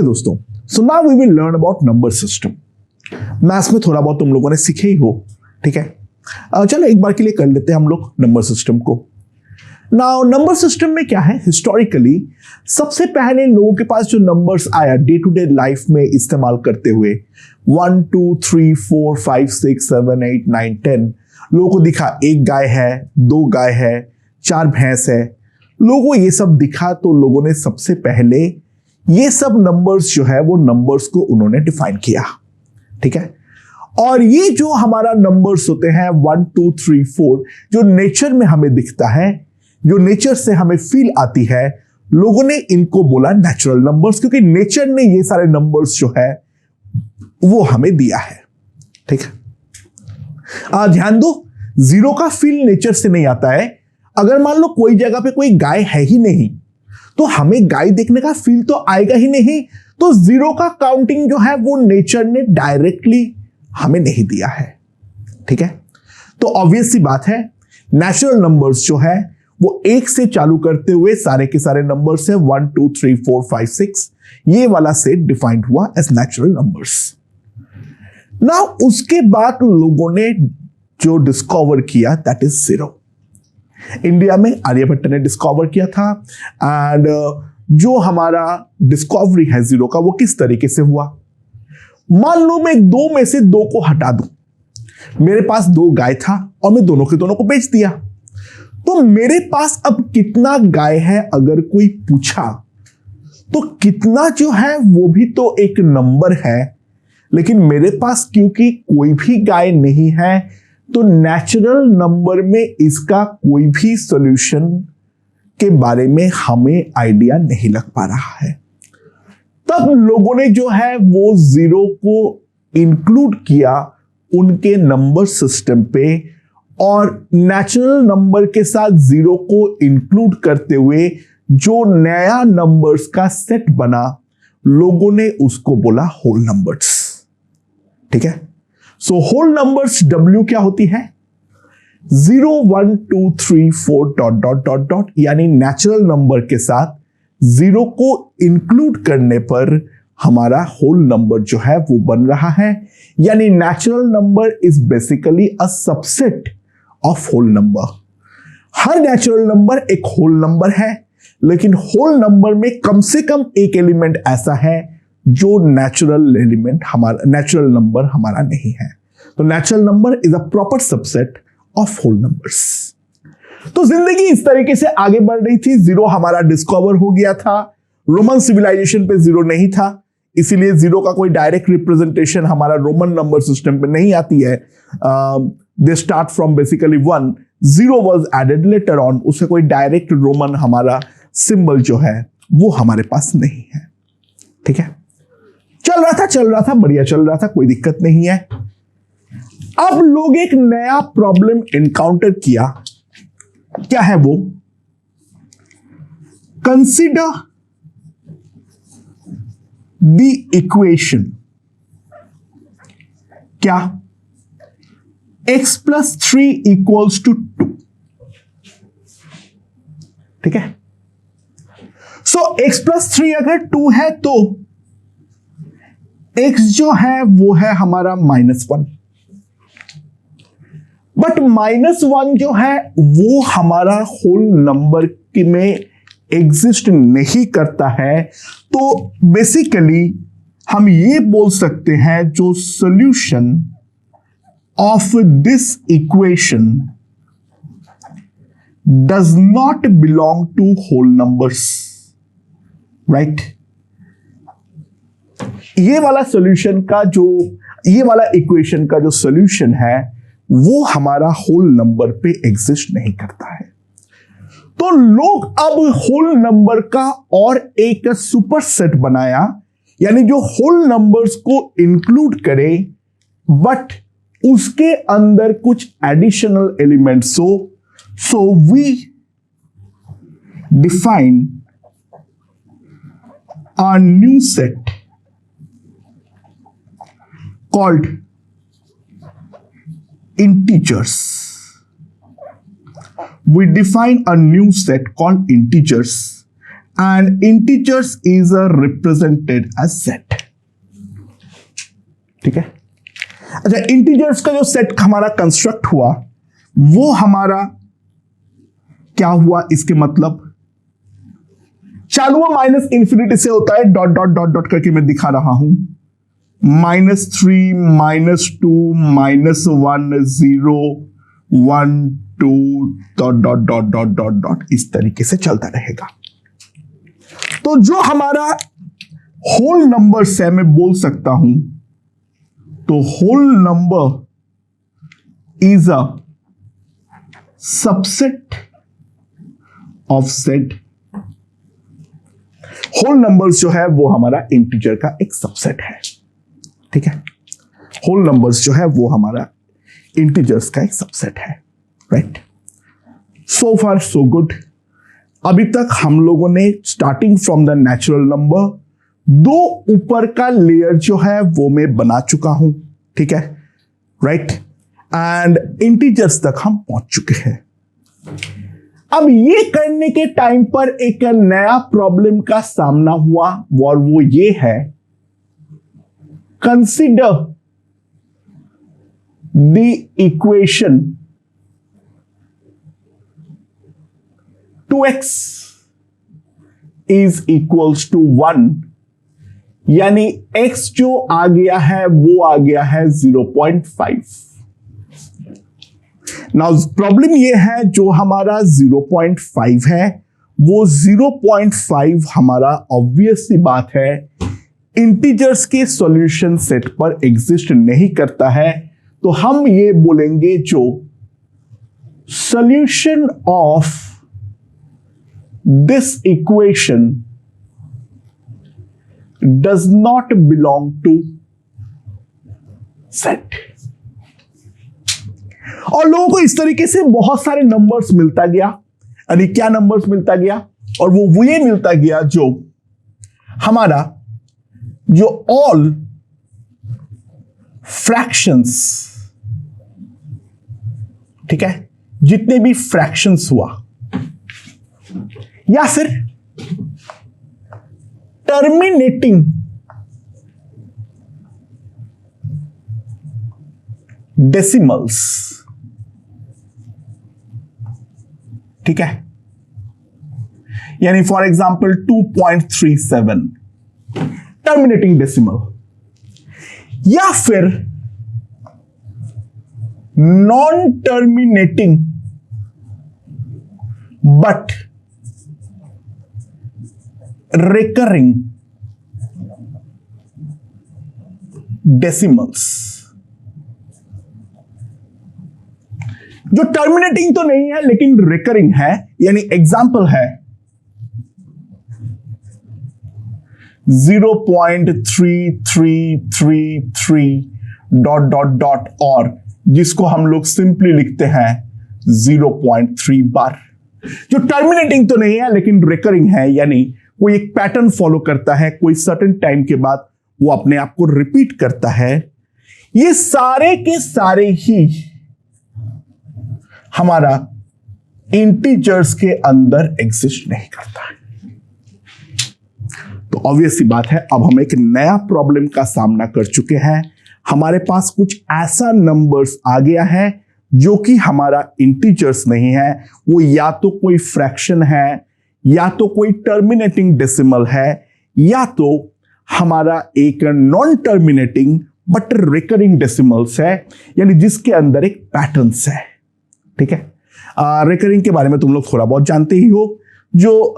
Okay दोस्तों, so now we will learn about number system. Maths में थोड़ा बहुत तुम लोगों ने सीखे ही हो, ठीक है। चलो एक बार के लिए कर लेते हैं हम लोग नंबर सिस्टम को। नाउ नंबर सिस्टम में क्या है, हिस्टोरिकली सबसे पहले लोगों के पास जो नंबर्स आया डे टू डे लाइफ में इस्तेमाल करते हुए 1 2 3 4 5 6 7 8 9 10 लोगों को दिखा, एक गाय है, 2 गाय है, 4 भैंस है, लोगों को ये सब दिखा। तो लोगों ने सबसे पहले ये सब नंबर्स जो है वो नंबर्स को उन्होंने डिफाइन किया, ठीक है। और ये जो हमारा नंबर्स होते हैं 1 2 3 4 जो नेचर में हमें दिखता है, जो नेचर से हमें फील आती है, लोगों ने इनको बोला नेचुरल नंबर्स, क्योंकि नेचर ने ये सारे नंबर्स जो है वो हमें दिया है, ठीक है। ध्यान दो, जीरो का फील नेचर से नहीं आता है। अगर मान लो कोई जगह पे कोई गाय है ही नहीं तो हमें गाय देखने का फील तो आएगा ही नहीं। तो जीरो का काउंटिंग जो है वो नेचर ने डायरेक्टली हमें नहीं दिया है, ठीक है। तो ऑब्वियस सी बात है, नेचुरल नंबर्स जो है वो 1 से चालू करते हुए सारे के सारे नंबर्स है 1 2 3 4 5 6, ये वाला सेट डिफाइंड हुआ एज नेचुरल नंबर्स। नाउ उसके बाद लोगों ने जो डिस्कवर किया दैट इज जीरो। इंडिया में आर्यभट्ट ने डिस्कवर किया था। एंड जो हमारा डिस्कवरी है जीरो का वो किस तरीके से हुआ, मान लो मैं 2 में से 2 को हटा दूं, मेरे पास 2 गाय था और मैं दोनों के दोनों को बेच दिया। तो मेरे पास अब कितना गाय है अगर कोई पूछा तो कितना जो है वो भी तो एक नंबर है, लेकिन मेरे पास क्योंकि कोई भी गाय नहीं है तो नेचुरल नंबर में इसका कोई भी सॉल्यूशन के बारे में हमें आइडिया नहीं लग पा रहा है। तब लोगों ने जो है वो जीरो को इंक्लूड किया उनके नंबर सिस्टम पे, और नेचुरल नंबर के साथ जीरो को इंक्लूड करते हुए जो नया नंबर्स का सेट बना, लोगों ने उसको बोला होल नंबर्स, ठीक है। सो होल नंबर्स W क्या होती है, 0 1 2 3 4 डॉट डॉट डॉट डॉट, यानी नेचुरल नंबर के साथ जीरो को इंक्लूड करने पर हमारा होल नंबर जो है वो बन रहा है। यानी natural number is basically a subset of whole number. हर नेचुरल नंबर एक होल नंबर है, लेकिन होल नंबर में कम से कम एक एलिमेंट ऐसा है जो नेचुरल एलिमेंट हमारा, नेचुरल नंबर हमारा नहीं है। तो natural number is a proper subset of whole numbers. तो जिंदगी इस तरीके से आगे बढ़ रही थी। जीरो हमारा डिस्कवर हो गया था। रोमन सिविलाइजेशन पे जीरो नहीं था, इसीलिए जीरो का कोई डायरेक्ट रिप्रेजेंटेशन हमारा रोमन नंबर सिस्टम पे नहीं आती है। They start from basically 1, zero was added later on, उससे कोई डायरेक्ट रोमन हमारा सिंबल जो है वो हमारे पास नहीं है, ठीक है। चल रहा था, बढ़िया चल रहा था, कोई दिक्कत नहीं है। अब लोग एक नया प्रॉब्लम एनकाउंटर किया, क्या है वो, कंसीडर द इक्वेशन, क्या, x + 3 = 2, ठीक है। सो x + 3 अगर 2 है तो x जो है वो है हमारा -1, बट -1 जो है वो हमारा होल नंबर में एग्जिस्ट नहीं करता है। तो बेसिकली हम ये बोल सकते हैं जो solution of this equation does not belong to whole numbers, right. ये वाला सॉल्यूशन का जो, ये वाला इक्वेशन का जो सॉल्यूशन है वो हमारा होल नंबर पे एग्जिस्ट नहीं करता है। तो लोग अब होल नंबर का और एक सुपर सेट बनाया, यानी जो होल नंबर्स को इंक्लूड करे बट उसके अंदर कुछ एडिशनल एलिमेंट्स हो। So we define a new set called integers. We define a new set called integers and integers is represented as set. ठीक है। अच्छा, इंटीजर्स का जो सेट हमारा कंस्ट्रक्ट हुआ वो हमारा क्या हुआ, इसके मतलब चालू हुआ माइनस इंफिनिटी से होता है, डॉट डॉट डॉट डॉट करके मैं दिखा रहा हूं, -3 -2 -1 0 1 2 dot dot dot dot dot dot इस तरीके से चलता रहेगा। तो जो हमारा होल नंबर है मैं बोल सकता हूं, तो whole number is a subset of set. Whole numbers जो है वो हमारा इंटीजर का एक सबसेट है। ठीक है, होल नंबर्स जो है वो हमारा इंटीजर्स का एक सबसेट है। राइट, सो फार सो गुड। अभी तक हम लोगों ने starting from the natural number दो ऊपर का लेयर जो है वो मैं बना चुका हूं। ठीक है, राइट, एंड इंटीजर्स तक हम पहुंच चुके हैं। अब ये करने के टाइम पर एक नया प्रॉब्लम का सामना हुआ और वो ये है, consider the equation 2x is equals to 1, यानी x जो आ गया है वो आ गया है 0.5। नाउ प्रॉब्लम ये है, जो हमारा 0.5 है वो 0.5 हमारा ऑब्वियस सी बात है इंटीजर्स के सॉल्यूशन सेट पर एग्जिस्ट नहीं करता है। तो हम ये बोलेंगे जो solution of this equation does not belong to set। और लोगों को इस तरीके से बहुत सारे नंबर्स मिलता गया। यानी क्या नंबर्स मिलता गया, और वो ये मिलता गया जो हमारा जो ऑल फ्रैक्शंस, ठीक है, जितने भी फ्रैक्शंस हुआ, या फिर टर्मिनेटिंग डेसिमल्स, ठीक है, यानी फॉर एग्जांपल 2.37 टर्मिनेटिंग डेसिमल, या फिर non terminating but recurring decimals. जो टर्मिनेटिंग तो नहीं है लेकिन रिकरिंग है, यानी एग्जाम्पल है 0.3333 डॉट डॉट डॉट, और जिसको हम लोग सिंपली लिखते हैं 0.3 बार। जो टर्मिनेटिंग तो नहीं है लेकिन रिकरिंग है, यानी कोई एक पैटर्न फॉलो करता है, कोई सर्टेन टाइम के बाद वो अपने आप को रिपीट करता है। ये सारे के सारे ही हमारा इंटीजर्स के अंदर एग्जिस्ट नहीं करता है। तो ऑब्वियस सी बात है, अब हम एक नया प्रॉब्लम का सामना कर चुके हैं। हमारे पास कुछ ऐसा नंबर्स आ गया है जो कि हमारा इंटीजर्स नहीं है, वो या तो कोई फ्रैक्शन है, या तो कोई टर्मिनेटिंग डेसिमल है, या तो हमारा एक non terminating but recurring decimals है, यानी जिसके अंदर एक पैटर्न्स है। ठीक है, रिकरिंग के बारे में तुम लोग थोड़ा बहुत जानते ही हो। जो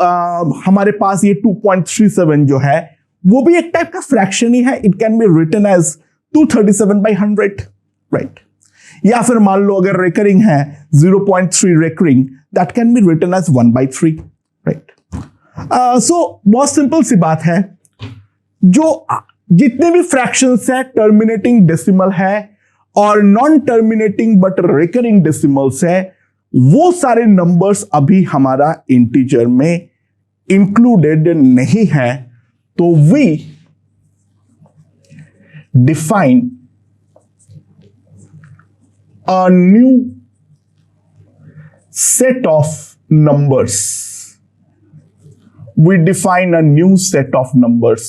हमारे पास ये 2.37 जो है वो भी एक टाइप का फ्रैक्शन ही है। It can be written as 237/100, right. या फिर मान लो अगर रिकरिंग है 0.3 recurring, that can be written as 1/3, right. So बहुत सिंपल सी बात है, जो जितने भी फ्रैक्शंस है टर्मिनेटिंग डेसिमल है और non terminating but recurring decimals है, वो सारे नंबर्स अभी हमारा इंटीजर में इंक्लूडेड नहीं है। तो we define a new set of numbers we define a new set of numbers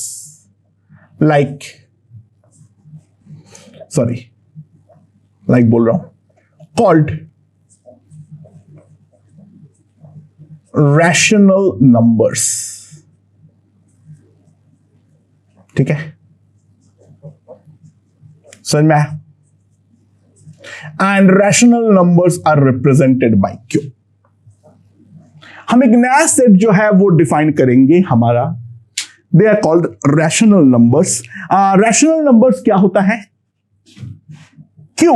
like बोल रहा हूं, called rational numbers. ठीक है, समझ में आया? And rational numbers are represented by Q. हम एक नया सेट जो है वो डिफाइन करेंगे हमारा. They are called rational numbers. Rational numbers क्या होता है? Q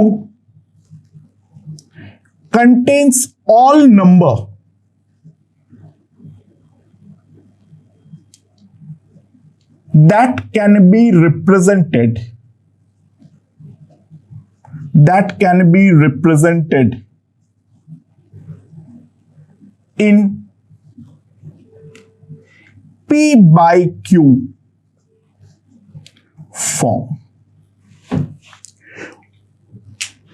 contains all number that can be represented in P by Q form.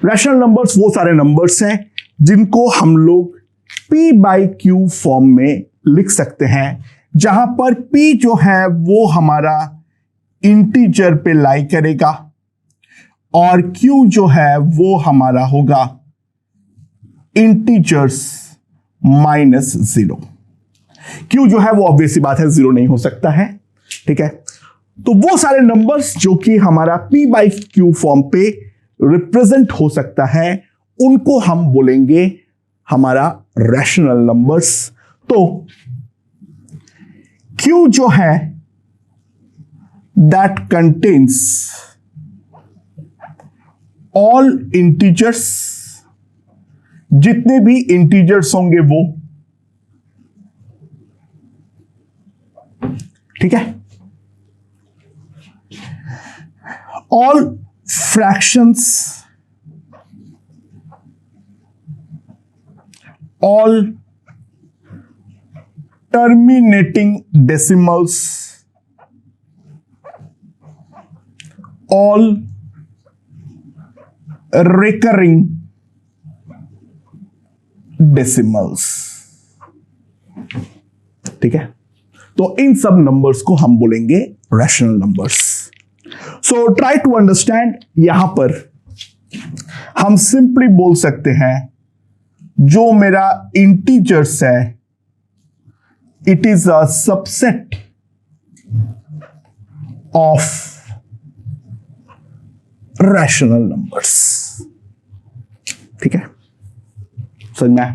Rational numbers वो सारे नंबर्स हैं जिनको हम लोग P by Q फॉर्म में लिख सकते हैं, जहां पर P जो है वो हमारा इंटीजर पे लाई करेगा और Q जो है वो हमारा होगा इंटीजर्स -0. Q जो है वो ऑब्वियस सी बात है, 0 नहीं हो सकता है. ठीक है, तो वो सारे नंबर्स जो कि हमारा P by Q फॉर्म पे रिप्रेजेंट हो सकता है, उनको हम बोलेंगे हमारा रैशनल नंबर्स. तो Q जो है that contains all integers, जितने भी इंटीजर्स होंगे वो. ठीक है, all fractions, all terminating decimals, all recurring decimals. ठीक है, तो इन सब नंबर्स को हम बोलेंगे rational numbers. So try to understand. यहां पर हम सिंपली बोल सकते हैं जो मेरा इंटीजर्स है, it is a subset of rational numbers. ठीक है, समझ में आया?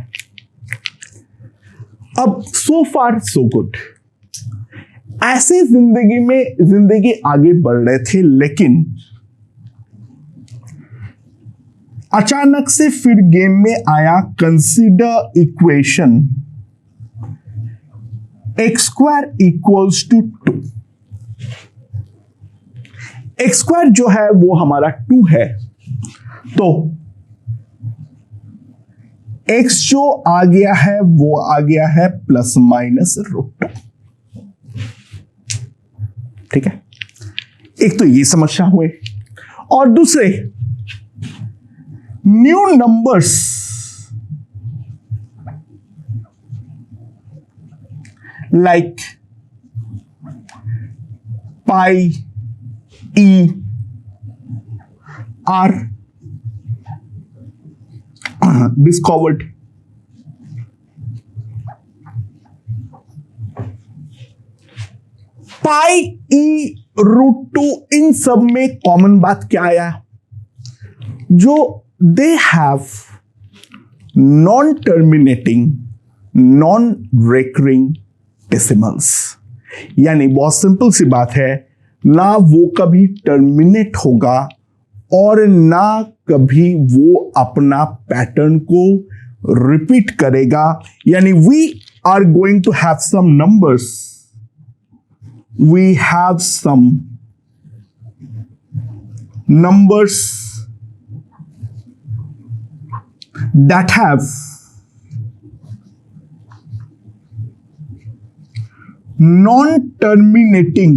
अब so far so good. ऐसे जिंदगी आगे बढ़ रहे थे, लेकिन अचानक से फिर गेम में आया consider equation x square equals to 2. x square जो है वो हमारा 2 है, तो x जो आ गया है वो आ गया है ±√2. ठीक है, एक तो ये समस्या हुए, और दूसरे new numbers like pi e are discovered. पाई ई √2, इन सब में कॉमन बात क्या आया? जो they have non terminating non recurring decimals. यानी बहुत सिंपल सी बात है, ना वो कभी टर्मिनेट होगा और ना कभी वो अपना पैटर्न को रिपीट करेगा. यानी we are going to have some numbers, we have some numbers that have non-terminating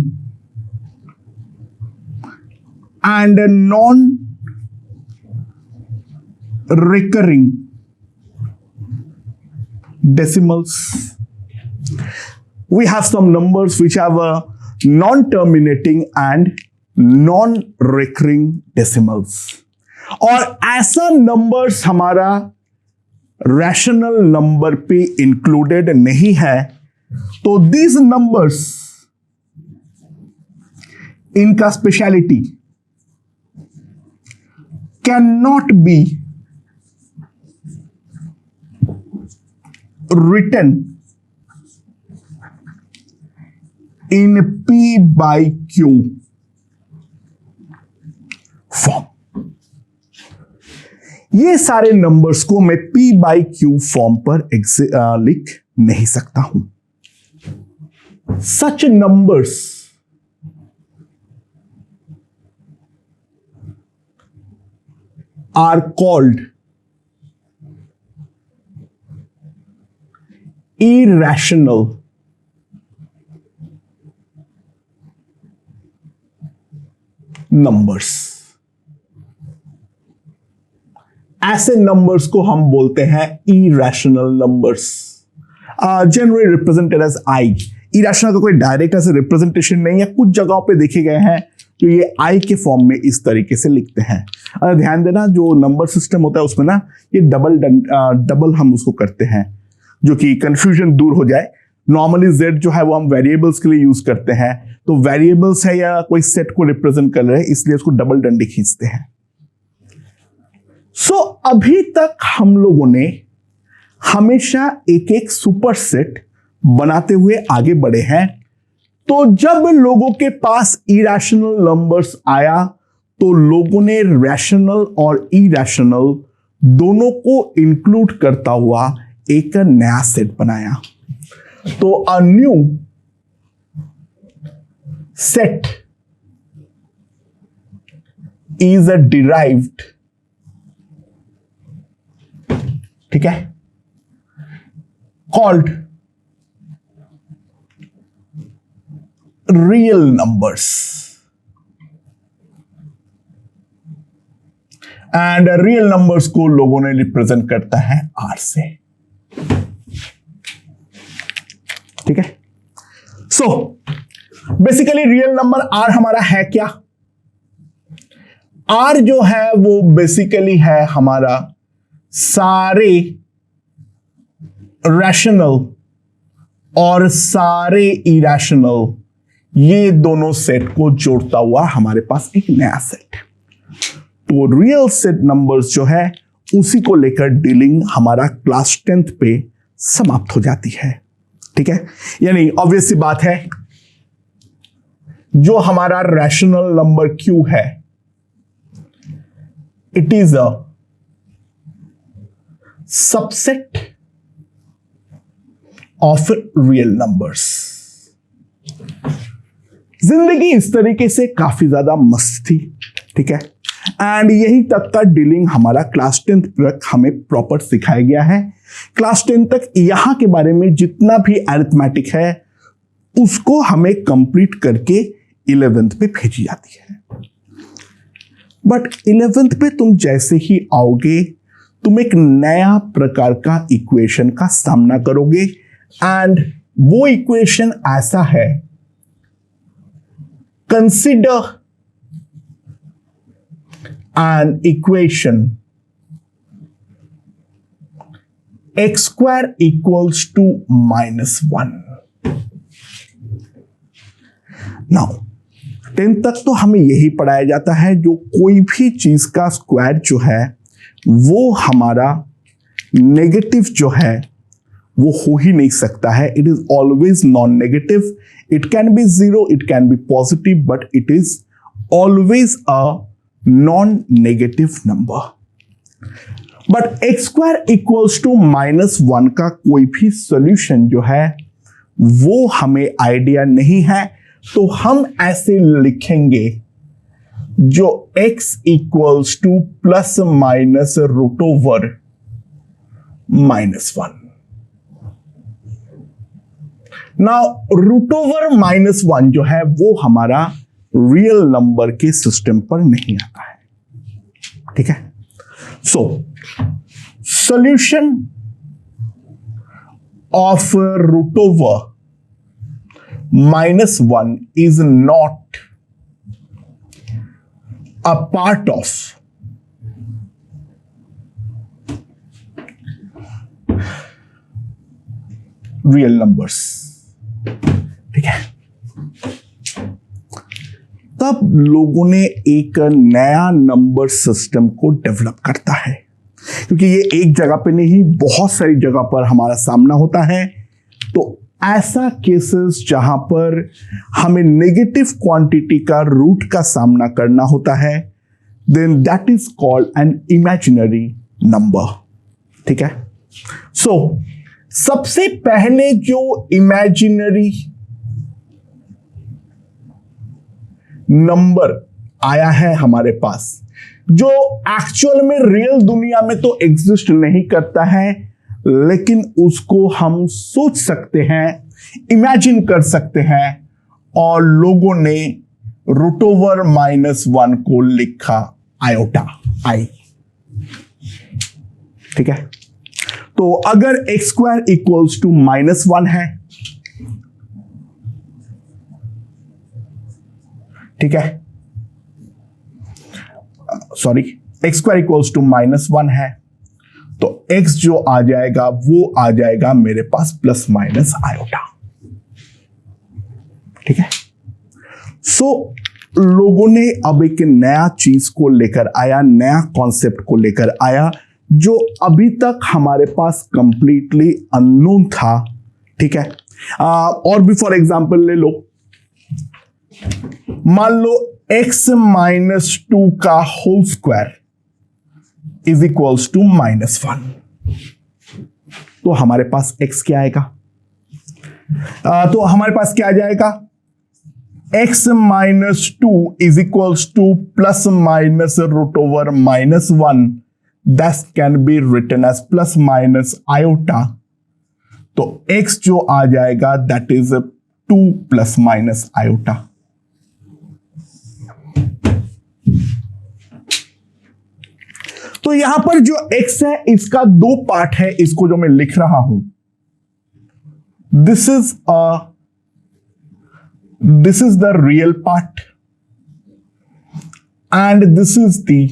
and non-recurring decimals. we have some numbers which have a non-terminating and non-recurring decimals. और ऐसा नंबर्स हमारा rational number पे included नहीं है, तो these numbers, इनका speciality can not be written in P by Q form. ये सारे नंबर्स को मैं P by Q फॉर्म पर लिख नहीं सकता हूं। Such numbers are called irrational numbers. ऐसे नंबर्स को हम बोलते हैं irrational numbers, generally represented as I. Irrational का कोई डायरेक्ट ऐसे रिप्रेजेंटेशन नहीं है, कुछ जगहों पे देखे गए हैं तो ये आई के फॉर्म में इस तरीके से लिखते हैं। ध्यान देना, जो नंबर सिस्टम होता है उसमें ना ये डबल हम उसको करते हैं, जो कि कंफ्यूजन दूर हो जाए। नॉर्मली जेड जो है वो हम वेरिएबल्स के लिए यूज करते हैं, तो वेरिएबल्स है या कोई सेट को रिप्रेजेंट कर रहे हैं, इसलिए उसको डबल डंडे खींचते हैं। सो अभी तक हम लोगों ने हमेशा एक एक सुपर सेट बनाते हुए आगे बढ़े हैं। तो जब लोगों के पास इरेशनल नंबर्स आया तो लोगों ने रैशनल और इरेशनल दोनों को इंक्लूड करता हुआ एक नया सेट बनाया। तो अ new set is a derived, ठीक है, called real numbers. And real numbers को लोगों ने रिप्रेजेंट करता है आर से, ठीक है। So basically real number R हमारा है क्या? आर जो है वो बेसिकली है हमारा सारे रैशनल और सारे इरेशनल, ये दोनों सेट को जोड़ता हुआ हमारे पास एक नया सेट। तो रियल सेट नंबर्स जो है उसी को लेकर डीलिंग हमारा क्लास 10th पे समाप्त हो जाती है, ठीक है। यानी ऑब्वियस सी बात है, जो हमारा रैशनल नंबर Q है, it is a subset of real numbers. जिंदगी इस तरीके से काफी ज्यादा मस्त थी, ठीक है। एंड यही तक का डीलिंग हमारा क्लास 10th तक हमें प्रॉपर सिखाया गया है। क्लास 10 तक यहां के बारे में जितना भी अरिथमेटिक है उसको हमें कंप्लीट करके 11th पे भेजी जाती है। बट 11th पे तुम जैसे ही आओगे तुम एक नया प्रकार का इक्वेशन का सामना करोगे, एंड वो इक्वेशन ऐसा है, consider an equation x square equals to -1. Now 10th तक तो हमें यही पढ़ाया जाता है, जो कोई भी चीज का स्क्वायर जो है वो हमारा नेगेटिव जो है वो हो ही नहीं सकता है। It is always non negative. It can B 0, it can B positive, but it is always a non-negative number. But x square equals to -1 का कोई भी सॉल्यूशन जो है वो हमें आइडिया नहीं है, तो हम ऐसे लिखेंगे, जो x equals to plus minus root over -1। Now root over -1 जो है वो हमारा रियल नंबर के सिस्टम पर नहीं आता है, ठीक है। So solution of root over -1 is not a part of real numbers. ठीक है, तब लोगों ने एक नया नंबर सिस्टम को डेवलप करता है, क्योंकि ये एक जगह पे नहीं बहुत सारी जगह पर हमारा सामना होता है। तो ऐसा केसेस जहां पर हमें नेगेटिव क्वांटिटी का रूट का सामना करना होता है, then that is called an imaginary number. ठीक है, सो सबसे पहले जो इमेजिनरी नंबर आया है हमारे पास, जो एक्चुअल में रियल दुनिया में तो एग्जिस्ट नहीं करता है, लेकिन उसको हम सोच सकते हैं, इमेजिन कर सकते हैं, और लोगों ने √-1 को लिखा आयोटा आई। ठीक है, तो अगर x² इक्वल्स टू -1 है, ठीक है, सॉरी, x² इक्वल्स टू -1 है, तो x जो आ जाएगा वो आ जाएगा मेरे पास ± आयोटा। ठीक है, सो लोगों ने अब एक नया चीज को लेकर आया, नया कॉन्सेप्ट को लेकर आया, जो अभी तक हमारे पास कंप्लीटली अननोन था। ठीक है, और भी फॉर एग्जांपल ले लो, मान लो x-2 का whole square is equals to -1, तो हमारे पास x क्या आएगा? तो हमारे पास क्या आ जाएगा? x-2 is equals to ±√/-1, that can be written as ± iota। तो x जो आ जाएगा दैट इज 2 ± iota। तो यहां पर जो x है इसका 2 पार्ट है, इसको जो मैं लिख रहा हूं, this is the real part and this is the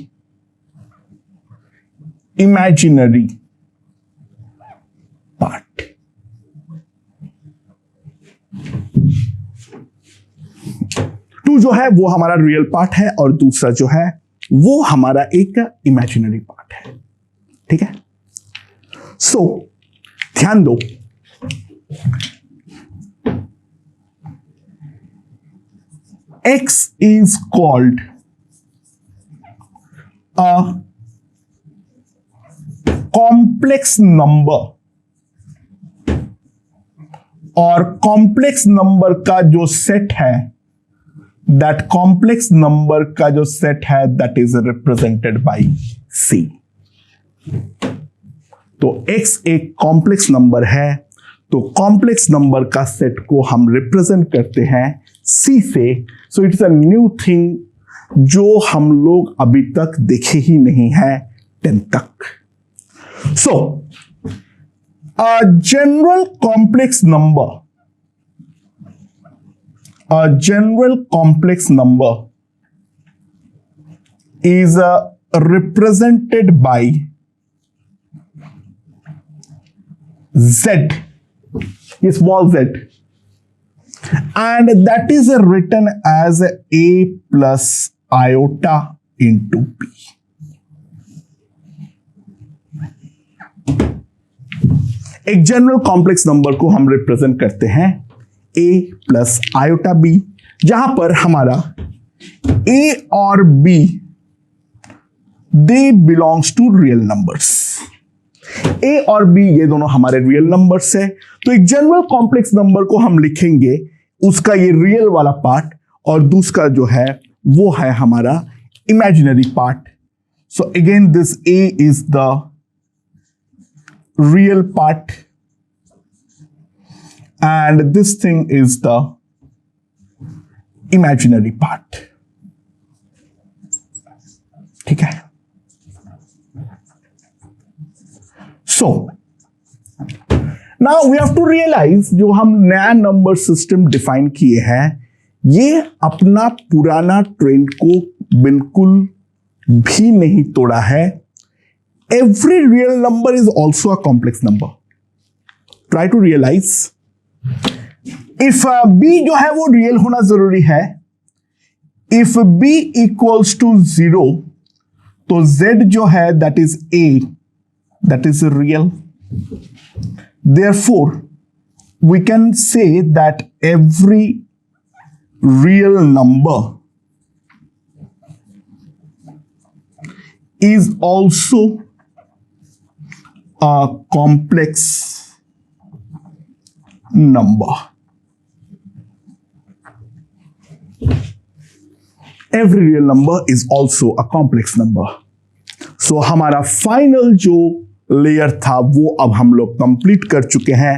imaginary part. टू जो है वो हमारा रियल पार्ट है और दूसरा जो है वो हमारा एक इमेजिनरी पार्ट है। ठीक है, सो ध्यान दो, x is called a complex number, और कॉम्प्लेक्स नंबर का जो सेट है, दैट कॉम्प्लेक्स नंबर का जो सेट है that is represented by C। तो x एक कॉम्प्लेक्स नंबर है, तो कॉम्प्लेक्स नंबर का सेट को हम रिप्रेजेंट करते हैं C से। So it's a new thing जो हम लोग अभी तक देखे ही नहीं है 10 तक। So, a general complex number is represented by Z, small z, and that is written as A plus iota into P। एक जनरल कॉम्प्लेक्स नंबर को हम रिप्रेजेंट करते हैं a प्लस आयोटा b, जहां पर हमारा a और b they belongs to real numbers. a और b ये दोनों हमारे रियल नंबर्स है। तो एक जनरल कॉम्प्लेक्स नंबर को हम लिखेंगे, उसका ये रियल वाला पार्ट और दूसरा जो है वो है हमारा imaginary part. So again this a is the real part and this thing is the imaginary part। ठीक है, so now we have to realise जो हम नया नंबर सिस्टम डिफाइन किए हैं ये अपना पुराना ट्रेंड को बिल्कुल भी नहीं तोड़ा है. Every real number is also a complex number. Try to realise if b जो है वो रियल होना जरूरी है. इफ बी इक्वल्स टू 0 तो z जो है that is a, that is real. Therefore, we can say that every real number is also a complex number. Every real number is also a complex number. So हमारा final जो layer था वो अब हम लोग complete कर चुके हैं.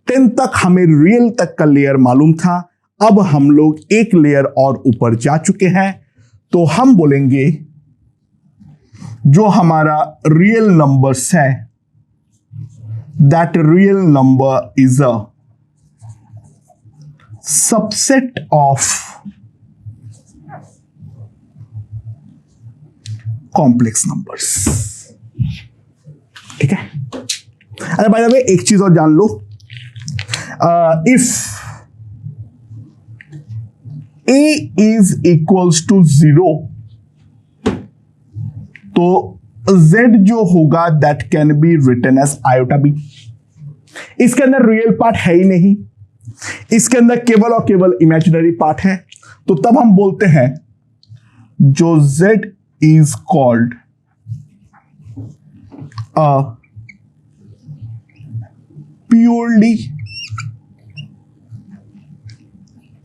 10 तक हमें रियल तक का लेयर मालूम था. अब हम लोग एक लेयर और ऊपर जा चुके हैं. तो हम बोलेंगे जो हमारा रियल नंबर्स है that real number is a subset of complex numbers. ठीक है. अरे बाय द वे एक चीज और जान लो. If a is equals to 0 तो z जो होगा that can be written as iota b. इसके अंदर रियल पार्ट है ही नहीं. इसके अंदर केवल और केवल इमेजिनरी पार्ट है. तो तब हम बोलते हैं जो z is called a purely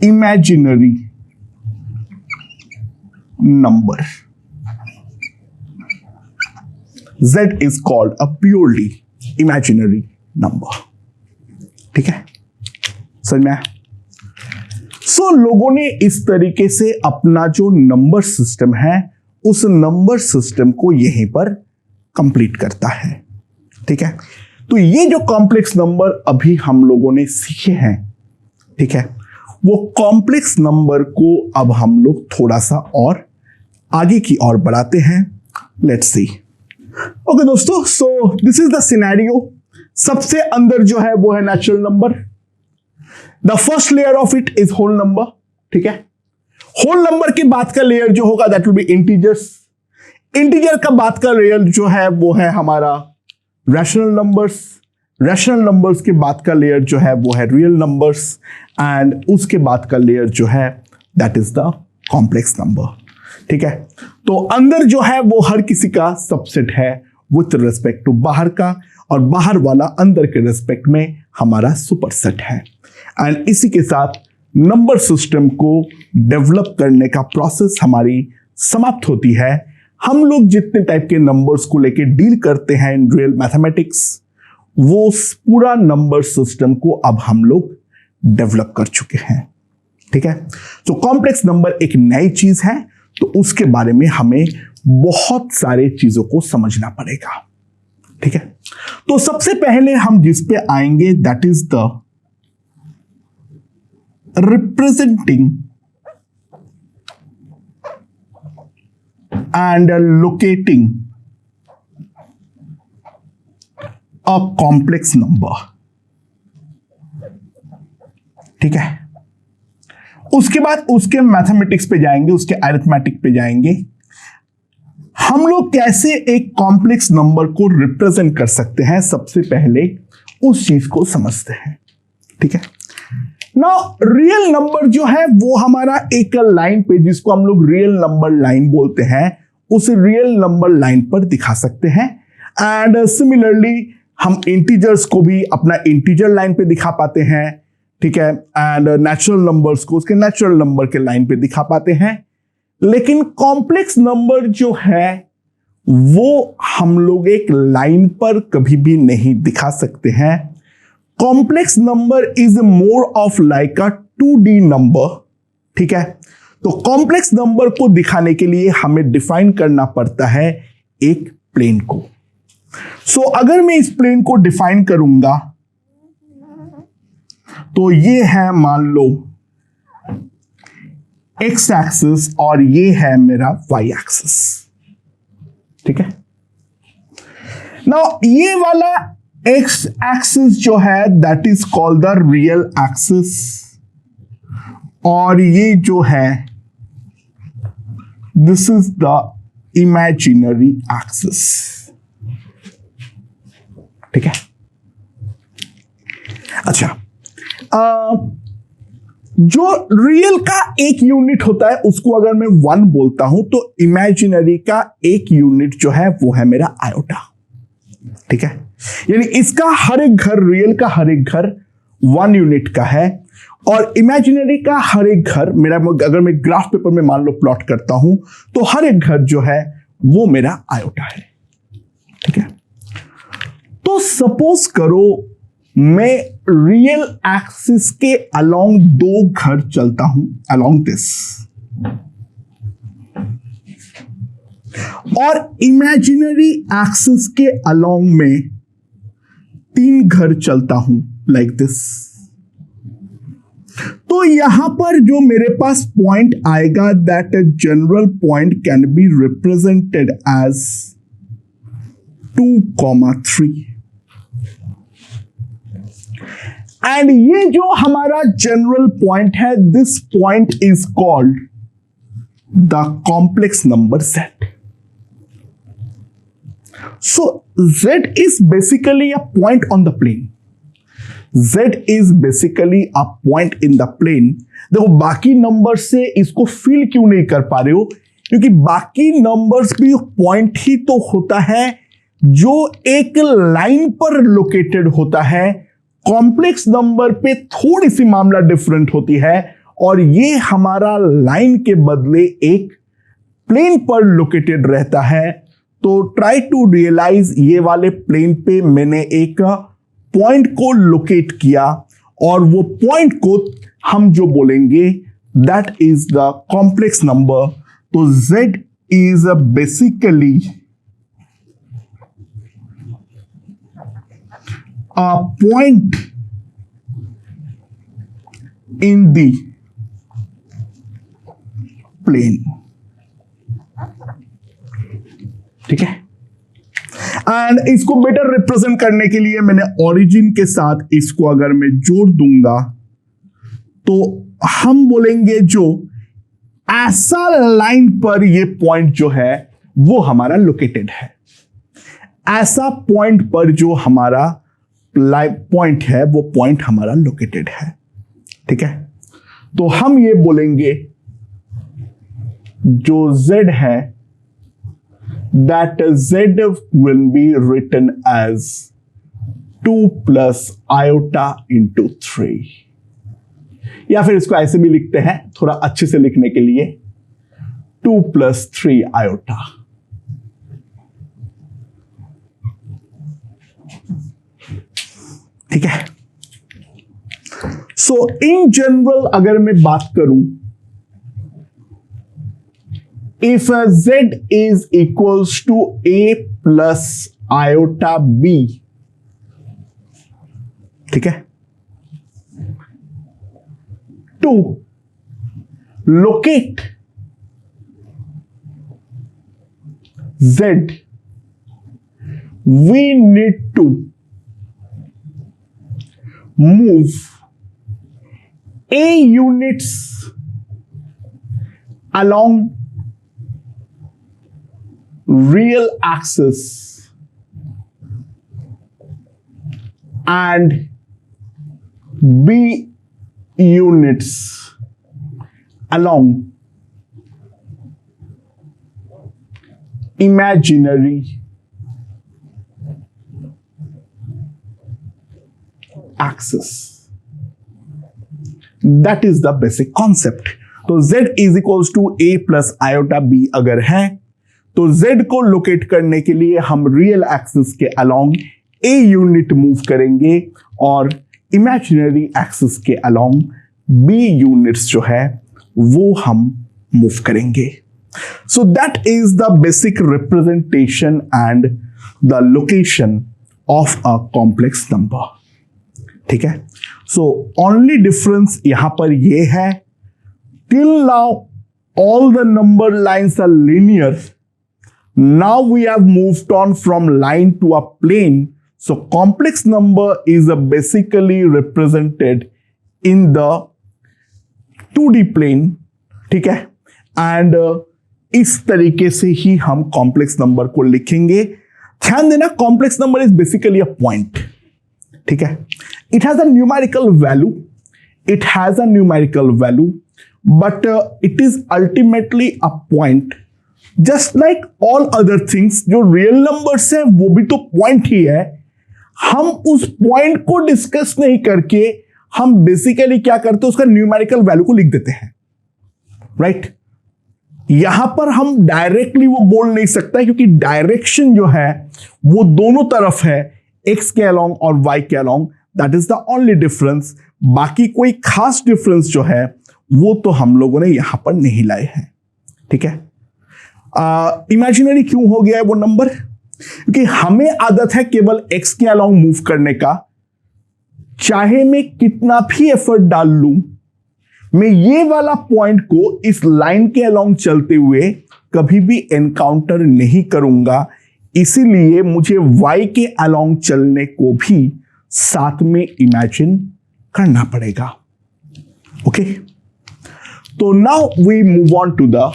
imaginary number. Z is called a purely imaginary number. ठीक है, समझ में आया? सो लोगों ने इस तरीके से अपना जो नंबर सिस्टम है उस नंबर सिस्टम को यहीं पर कंप्लीट करता है. ठीक है. तो ये जो कॉम्प्लेक्स नंबर अभी हम लोगों ने सीखे हैं, ठीक है, वो कॉम्प्लेक्स नंबर को अब हम लोग थोड़ा सा और आगे की ओर बढ़ाते हैं. Let's see. ओके दोस्तों, so this is the scenario. सबसे अंदर जो है वो है natural number. The first layer of it is whole number. ठीक है. होल नंबर के बाद का लेयर जो होगा that will B integers. Integer का बाद का लेयर जो है वो है हमारा रैशनल नंबर्स. रैशनल नंबर्स के बाद का लेयर जो है वो है रियल नंबर्स. एंड उसके बाद का लेयर जो है that is the complex number. ठीक है. तो अंदर जो है वो हर किसी का सबसेट है विथ रिस्पेक्ट टू बाहर का, और बाहर वाला अंदर के रिस्पेक्ट में हमारा सुपरसेट है. एंड इसी के साथ नंबर सिस्टम को डेवलप करने का प्रोसेस हमारी समाप्त होती है. हम लोग जितने टाइप के नंबर्स को लेके डील करते हैं इन रियल मैथमेटिक्स, वो पूरा नंबर सिस्टम को अब हम लोग डेवलप कर चुके हैं. ठीक है. तो कॉम्प्लेक्स नंबर एक नई चीज है, तो उसके बारे में हमें बहुत सारे चीजों को समझना पड़ेगा. ठीक है. तो सबसे पहले हम जिस पे आएंगे that is the representing and locating a complex number. ठीक है. उसके बाद उसके मैथमेटिक्स पे जाएंगे, उसके अरिथमेटिक पे जाएंगे. हम लोग कैसे एक कॉम्प्लेक्स नंबर को रिप्रेजेंट कर सकते हैं, सबसे पहले उस चीज को समझते हैं. ठीक है. नाउ रियल नंबर जो है वो हमारा एक लाइन पे, जिसको हम लोग रियल नंबर लाइन बोलते हैं, उस रियल नंबर लाइन पर दिखा सकते हैं. एंड सिमिलरली हम इंटीजर्स को भी अपना इंटीजर लाइन पे दिखा पाते हैं. ठीक है. एंड नेचुरल नंबर्स को उसके नेचुरल नंबर के लाइन पे दिखा पाते हैं. लेकिन कॉम्प्लेक्स नंबर जो है वो हम लोग एक लाइन पर कभी भी नहीं दिखा सकते हैं. Complex number is more of like a 2D number. ठीक है. तो कॉम्प्लेक्स नंबर को दिखाने के लिए हमें डिफाइन करना पड़ता है एक प्लेन को. सो अगर मैं इस प्लेन को डिफाइन करूंगा तो ये है मान लो एक्स एक्सिस और ये है मेरा वाई एक्सिस, ठीक है। नाउ ये वाला एक्स एक्सिस जो है that is called the real axis, और ये जो है this is the imaginary axis, ठीक है। अच्छा, जो रियल का एक यूनिट होता है उसको अगर मैं 1 बोलता हूं तो इमेजिनरी का एक यूनिट जो है वो है मेरा आयोटा, ठीक है। यानी इसका हर एक घर, रियल का हर एक घर 1 यूनिट का है, और इमेजिनरी का हर एक घर मेरा, अगर मैं ग्राफ पेपर में मान लो प्लॉट करता हूं तो हर एक घर जो है वो मेरा आयोटा है, ठीक है। तो सपोज करो मैं रियल एक्सिस के अलोंग 2 घर चलता हूं, अलोंग दिस, और इमेजिनरी एक्सिस के अलोंग में 3 घर चलता हूं लाइक दिस। तो यहां पर जो मेरे पास पॉइंट आएगा that a general point can be represented as 2,3, and ये जो हमारा जनरल पॉइंट है, this point is called the complex number set. So Z is basically a point on the plane. Z is basically a point in the plane. देखो बाकी number से इसको feel क्यों नहीं कर पा रहे हो, क्योंकि बाकी नंबर्स भी पॉइंट ही तो होता है जो एक लाइन पर लोकेटेड होता है। कॉम्प्लेक्स नंबर पे थोड़ी सी मामला डिफरेंट होती है, और ये हमारा लाइन के बदले एक प्लेन पर लोकेटेड रहता है। तो ट्राई टू रियलाइज, ये वाले प्लेन पे मैंने एक पॉइंट को लोकेट किया, और वो पॉइंट को हम जो बोलेंगे that is the complex number. तो Z is basically a point in the plane, ठीक है। एंड इसको बेटर रिप्रेजेंट करने के लिए मैंने ओरिजिन के साथ इसको अगर मैं जोड़ दूंगा तो हम बोलेंगे जो ऐसा लाइन पर ये पॉइंट जो है वो हमारा लोकेटेड है, ऐसा पॉइंट पर जो हमारा पॉइंट है वो पॉइंट हमारा लोकेटेड है, ठीक है। तो हम ये बोलेंगे जो Z है that Z will be written as 2 plus iota into 3, या फिर इसको ऐसे भी लिखते हैं थोड़ा अच्छे से लिखने के लिए 2 plus 3 iota, ठीक है। सो इन जनरल अगर मैं बात करूं, if Z is equals to A plus iota B, ठीक है, to locate Z we need to move A units along real axis and B units along imaginary axis. That is the basic concept. तो Z is equals to A plus iota B अगर है तो Z को locate करने के लिए हम real axis के अलोंग A यूनिट मूव करेंगे और इमेजिनरी एक्सिस के अलोंग B यूनिट्स जो है वो हम मूव करेंगे. So that is the basic representation and the location of a complex number. ठीक है. सो ओनली डिफरेंस यहां पर ये है, till now all the number lines are linear. Now we have moved on from line to a plane. So complex number is basically represented in the 2D plane. ठीक है, and इस तरीके से ही हम complex number को लिखेंगे. ध्यान देना, complex number is basically a point. ठीक है, it has a numerical value. It has a numerical value. But it is ultimately a point, just like all other things. जो real numbers है वो भी तो point ही है. हम उस point को डिस्कस नहीं करके हम बेसिकली क्या करते हैं, उसका न्यूमेरिकल वैल्यू को लिख देते हैं, राइट? यहां पर हम डायरेक्टली वो बोल नहीं सकता, क्योंकि डायरेक्शन जो है वो दोनों तरफ है, x के अलोंग और y के along. That is the only difference. बाकी कोई खास डिफरेंस जो है वो तो हम लोगों ने यहां पर नहीं लाए हैं. ठीक है, इमेजिनरी क्यों हो गया है वो नंबर? क्योंकि हमें आदत है केवल x के अलोंग मूव करने का. चाहे मैं कितना भी एफर्ट डाल लूं, मैं ये वाला पॉइंट को इस लाइन के अलोंग चलते हुए कभी भी एनकाउंटर नहीं करूंगा. इसीलिए मुझे y के अलोंग चलने को भी साथ में इमेजिन करना पड़ेगा. Okay, so now we move on to the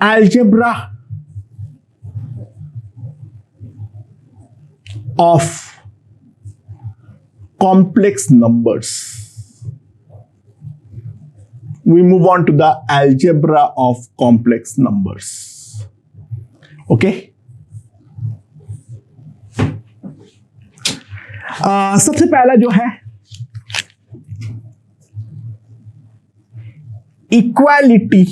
algebra of complex numbers. We move on to the algebra of complex numbers. Okay? सबसे पहला जो है इक्वालिटी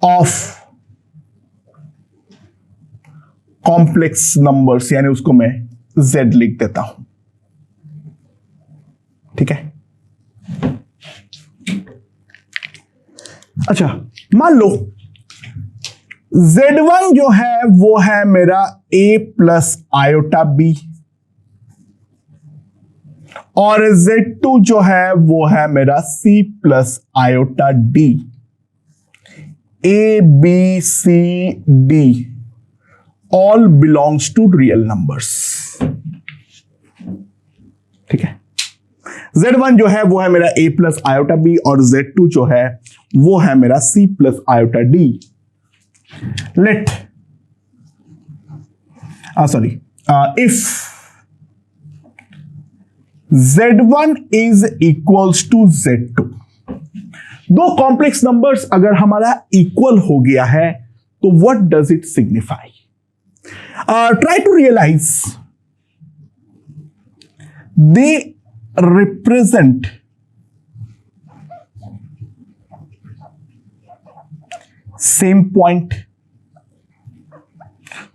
ऑफ कॉम्प्लेक्स नंबर्स, यानी उसको मैं z लिख देता हूं. ठीक है, अच्छा मान लो z1 जो है वो है मेरा a प्लस आयोटा b, और z2 जो है वो है मेरा c plus iota d. a b c d all belongs to real numbers. ठीक है, z1 जो है वो है मेरा a प्लस आयोटा b, और z2 जो है वो है मेरा c plus iota d. Let if z1 is equals to z2, दो कॉम्प्लेक्स नंबर्स अगर हमारा इक्वल हो गया है तो what does it signify? Try to realise, they represent same point.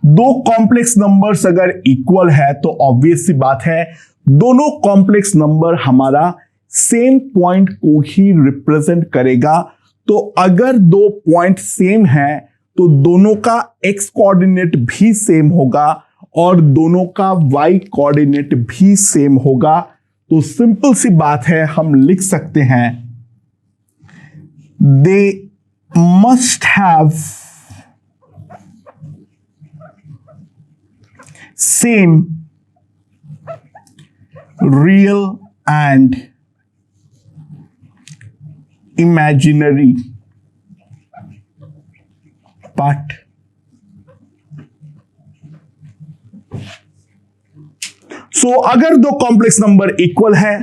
दो कॉम्प्लेक्स नंबर्स अगर इक्वल है तो ऑब्वियस सी बात है दोनों कॉम्प्लेक्स नंबर हमारा सेम पॉइंट को ही रिप्रेजेंट करेगा. तो अगर दो पॉइंट सेम है तो दोनों का x कोऑर्डिनेट भी सेम होगा और दोनों का y कोऑर्डिनेट भी सेम होगा. तो सिंपल सी बात है, हम लिख सकते हैं they must have same real and imaginary part. So अगर दो कॉम्प्लेक्स नंबर इक्वल है,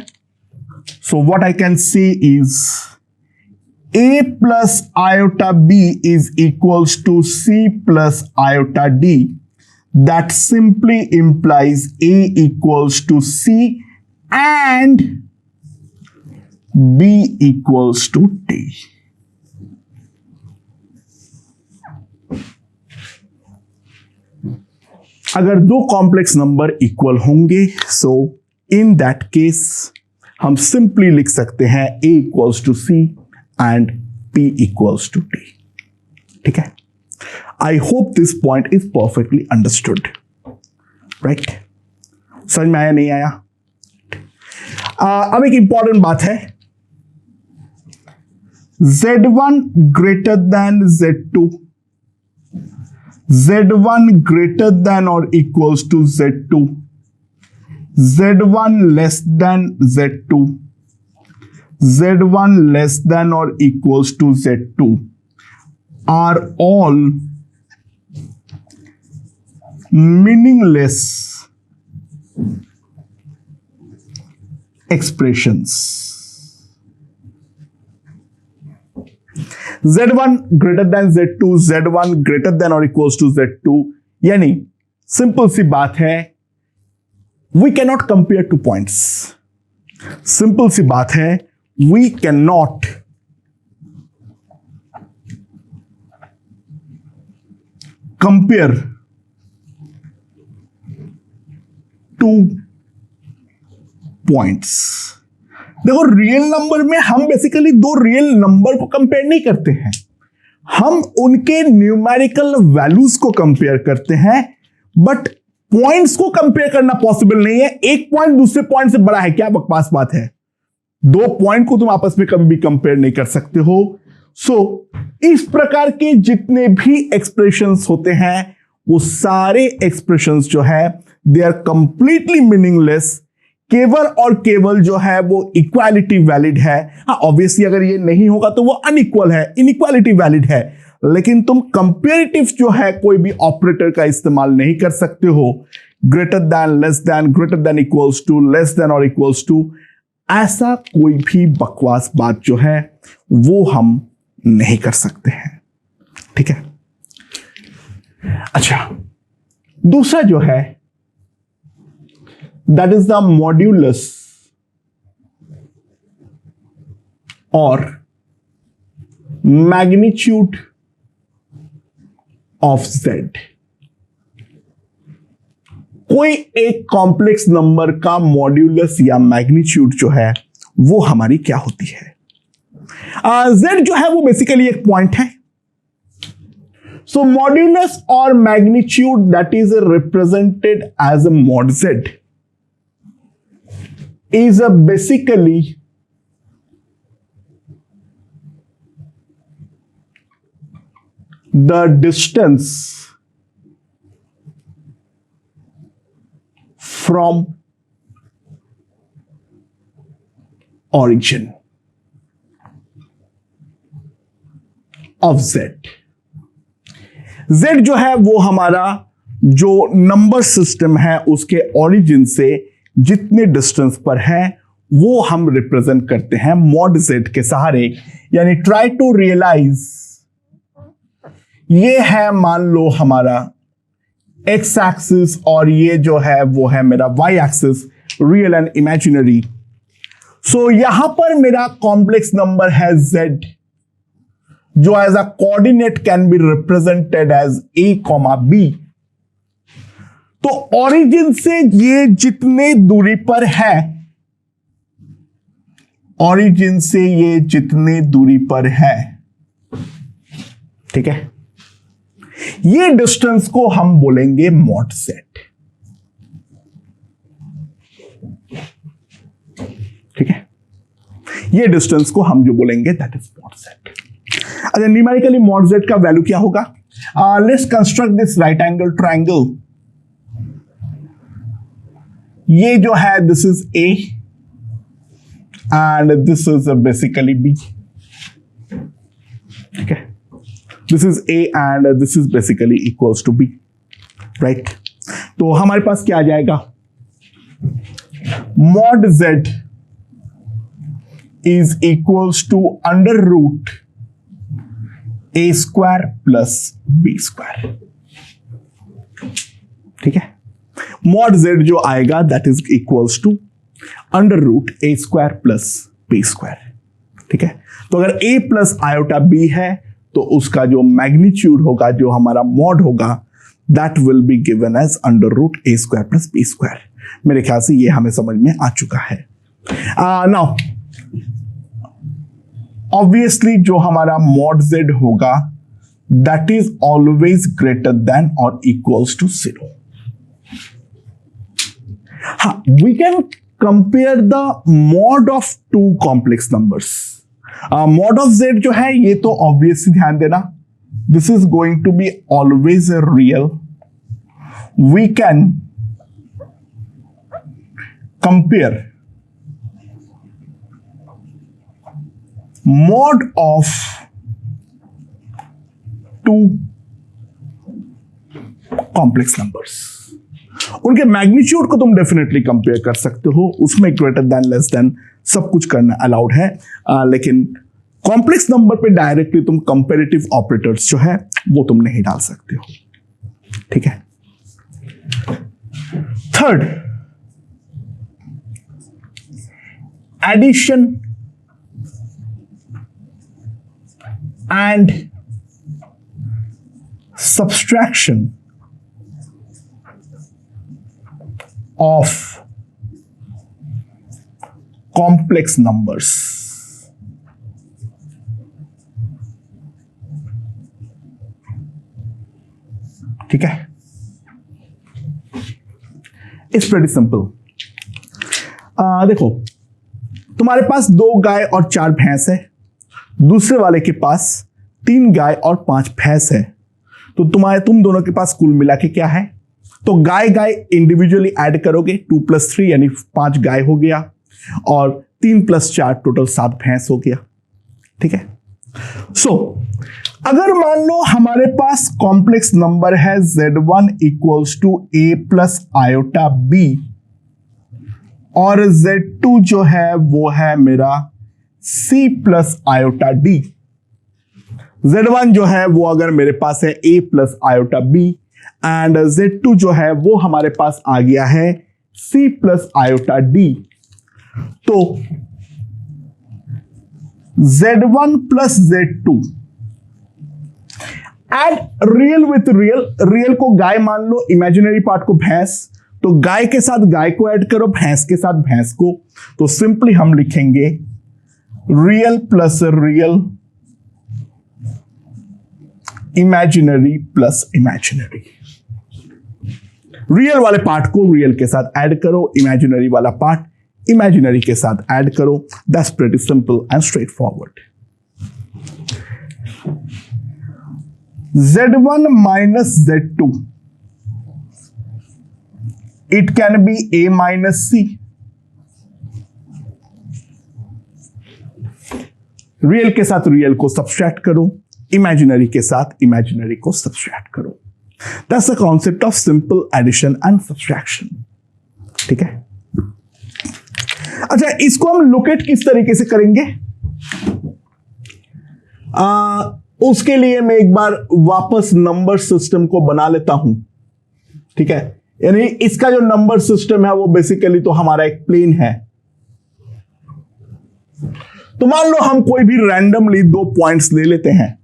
so what I can say is a plus iota b is equals to c plus iota d. That simply implies a equals to c and b equals to d. अगर दो complex number equal होंगे, so in that case हम simply लिख सकते हैं a equals to c and p equals to d. ठीक है, I hope this point is perfectly understood, right? समझ में आया नहीं आया? अब एक इंपॉर्टेंट बात है, Z1 greater than Z2, Z1 greater than और equals to Z2, Z1 less than Z2, Z1 less than और equals to Z2 are all meaningless expressions. Z1 greater than Z2, Z1 greater than or equals to Z2, यानी simple सी बात है, we cannot compare two points. Simple सी बात है, we cannot compare two points. देखो, real number में हम बेसिकली दो रियल नंबर को कंपेयर नहीं करते हैं, हम उनके न्यूमेरिकल वैल्यूज को कंपेयर करते हैं, बट पॉइंट्स को कंपेयर करना पॉसिबल नहीं है। एक पॉइंट दूसरे पॉइंट से बड़ा है, क्या बकवास बात है? दो पॉइंट को तुम आपस में कभी भी कंपेयर नहीं कर सकते हो। इस प्रकार के जितने भी एक्सप्रेशंस होते हैं, वो सारे एक्सप्रेशंस जो है दे आर कंप्लीटली मीनिंगलेस। केवल और केवल जो है वो इक्वालिटी वैलिड है। हाँ, ऑब्वियसली अगर ये नहीं होगा तो वो अनइक्वल है, इनइक्वालिटी वैलिड है, लेकिन तुम कंपेरेटिव जो है कोई भी ऑपरेटर का इस्तेमाल नहीं कर सकते हो। Greater than, less than, greater than equals to, less than और इक्वल्स टू, ऐसा कोई भी बकवास बात जो है वो हम नहीं कर सकते हैं। ठीक है, अच्छा, दूसरा जो है दैट इज द मॉड्यूलस और मैग्नीट्यूड ऑफ Z। कोई एक कॉम्प्लेक्स नंबर का मॉड्यूलस या मैग्नीट्यूड जो है वो हमारी क्या होती है? Z जो है वो बेसिकली एक पॉइंट है। सो मॉड्यूलस और magnitude that is represented as a mod Z is basically the distance from origin of Z। Z जो है वो हमारा जो नंबर सिस्टम है उसके ओरिजिन से जितने डिस्टेंस पर है वो हम रिप्रेजेंट करते हैं मॉड Z के सहारे। यानी ट्राई टू रियलाइज, ये है मान लो हमारा एक्स एक्सिस और ये जो है वो है मेरा Y axis, real and imaginary. So यहां पर मेरा कॉम्प्लेक्स नंबर है Z जो as a coordinate can be represented as A, B। तो ओरिजिन से ये जितने दूरी पर है, ओरिजिन से ये जितने दूरी पर है, ठीक है, ये डिस्टेंस को हम बोलेंगे मॉड Z। ठीक है, ये डिस्टेंस को हम जो बोलेंगे दैट इज मॉड Z। अच्छा, न्यूमेरिकली मॉड Z का वैल्यू क्या होगा? Let's construct this right angle triangle. ये जो है this is A and this is basically B। ठीक है, this is A and this is basically equals to B, right? तो हमारे पास क्या आ जाएगा? Mod Z is equals to under root A square plus B square. ठीक है, मॉड Z जो आएगा that is equals to under root A square plus B square. ठीक है, तो अगर A प्लस आयोटा B है तो उसका जो मैग्नीट्यूड होगा, जो हमारा मॉड होगा, that will be given as under root A square plus B square. मेरे ख्याल से ये हमें समझ में आ चुका है। नाउ ऑब्वियसली जो हमारा मॉड Z होगा that is always greater than और इक्वल्स टू 0। हाँ, we can compare the mod of two complex numbers. Mod of z जो है ये तो ऑब्वियसली ध्यान देना, this is going to be always real. We can कंपेयर mod of two complex numbers। उनके मैग्नीट्यूड को तुम डेफिनेटली कंपेयर कर सकते हो, उसमें ग्रेटर देन लेस देन सब कुछ करना अलाउड है, लेकिन कॉम्प्लेक्स नंबर पे डायरेक्टली तुम कंपेरेटिव ऑपरेटर्स जो है वो तुम नहीं डाल सकते हो। ठीक है। Third, addition and subtraction of complex numbers। ठीक है, इट्स प्रीटी सिंपल। देखो, तुम्हारे पास 2 गाय और 4 भैंस है, दूसरे वाले के पास 3 गाय और 5 भैंस है, तो तुम दोनों के पास कुल मिला के क्या है? तो गाय गाय इंडिविजुअली ऐड करोगे, 2 + 3 यानी 5 गाय हो गया, और 3 + 4 टोटल 7 भैंस हो गया। ठीक है। सो अगर मान लो हमारे पास कॉम्प्लेक्स नंबर है z1 = a + iota b, और z2 जो है वो है मेरा c + iota d। z1 जो है वो अगर मेरे पास है a + iota b, and z2 जो है वो हमारे पास आ गया है c + iota d। तो z1 + z2 add real with real, real को गाय मान लो, इमेजिनरी पार्ट को भैंस, तो गाय के साथ गाय को ऐड करो, भैंस के साथ भैंस को, तो सिंपली हम लिखेंगे real plus real, imaginary plus imaginary. Real वाले पार्ट को रियल के साथ ऐड करो, इमेजिनरी वाला पार्ट इमेजिनरी के साथ ऐड करो। That's pretty simple and straight forward. z1 minus z2, it can be a minus c। Real के साथ रियल को सब्सट्रैक्ट करो, इमेजिनरी के साथ इमेजिनरी को सब्सट्रैक्ट करो। That's the concept of simple addition and subtraction. ठीक है। अच्छा, इसको हम लोकेट किस तरीके से करेंगे? उसके लिए मैं एक बार वापस नंबर सिस्टम को बना लेता हूं। ठीक है, यानी इसका जो नंबर सिस्टम है वो बेसिकली तो हमारा एक प्लेन है। तो मान लो हम कोई भी रैंडमली 2 पॉइंट्स ले लेते हैं,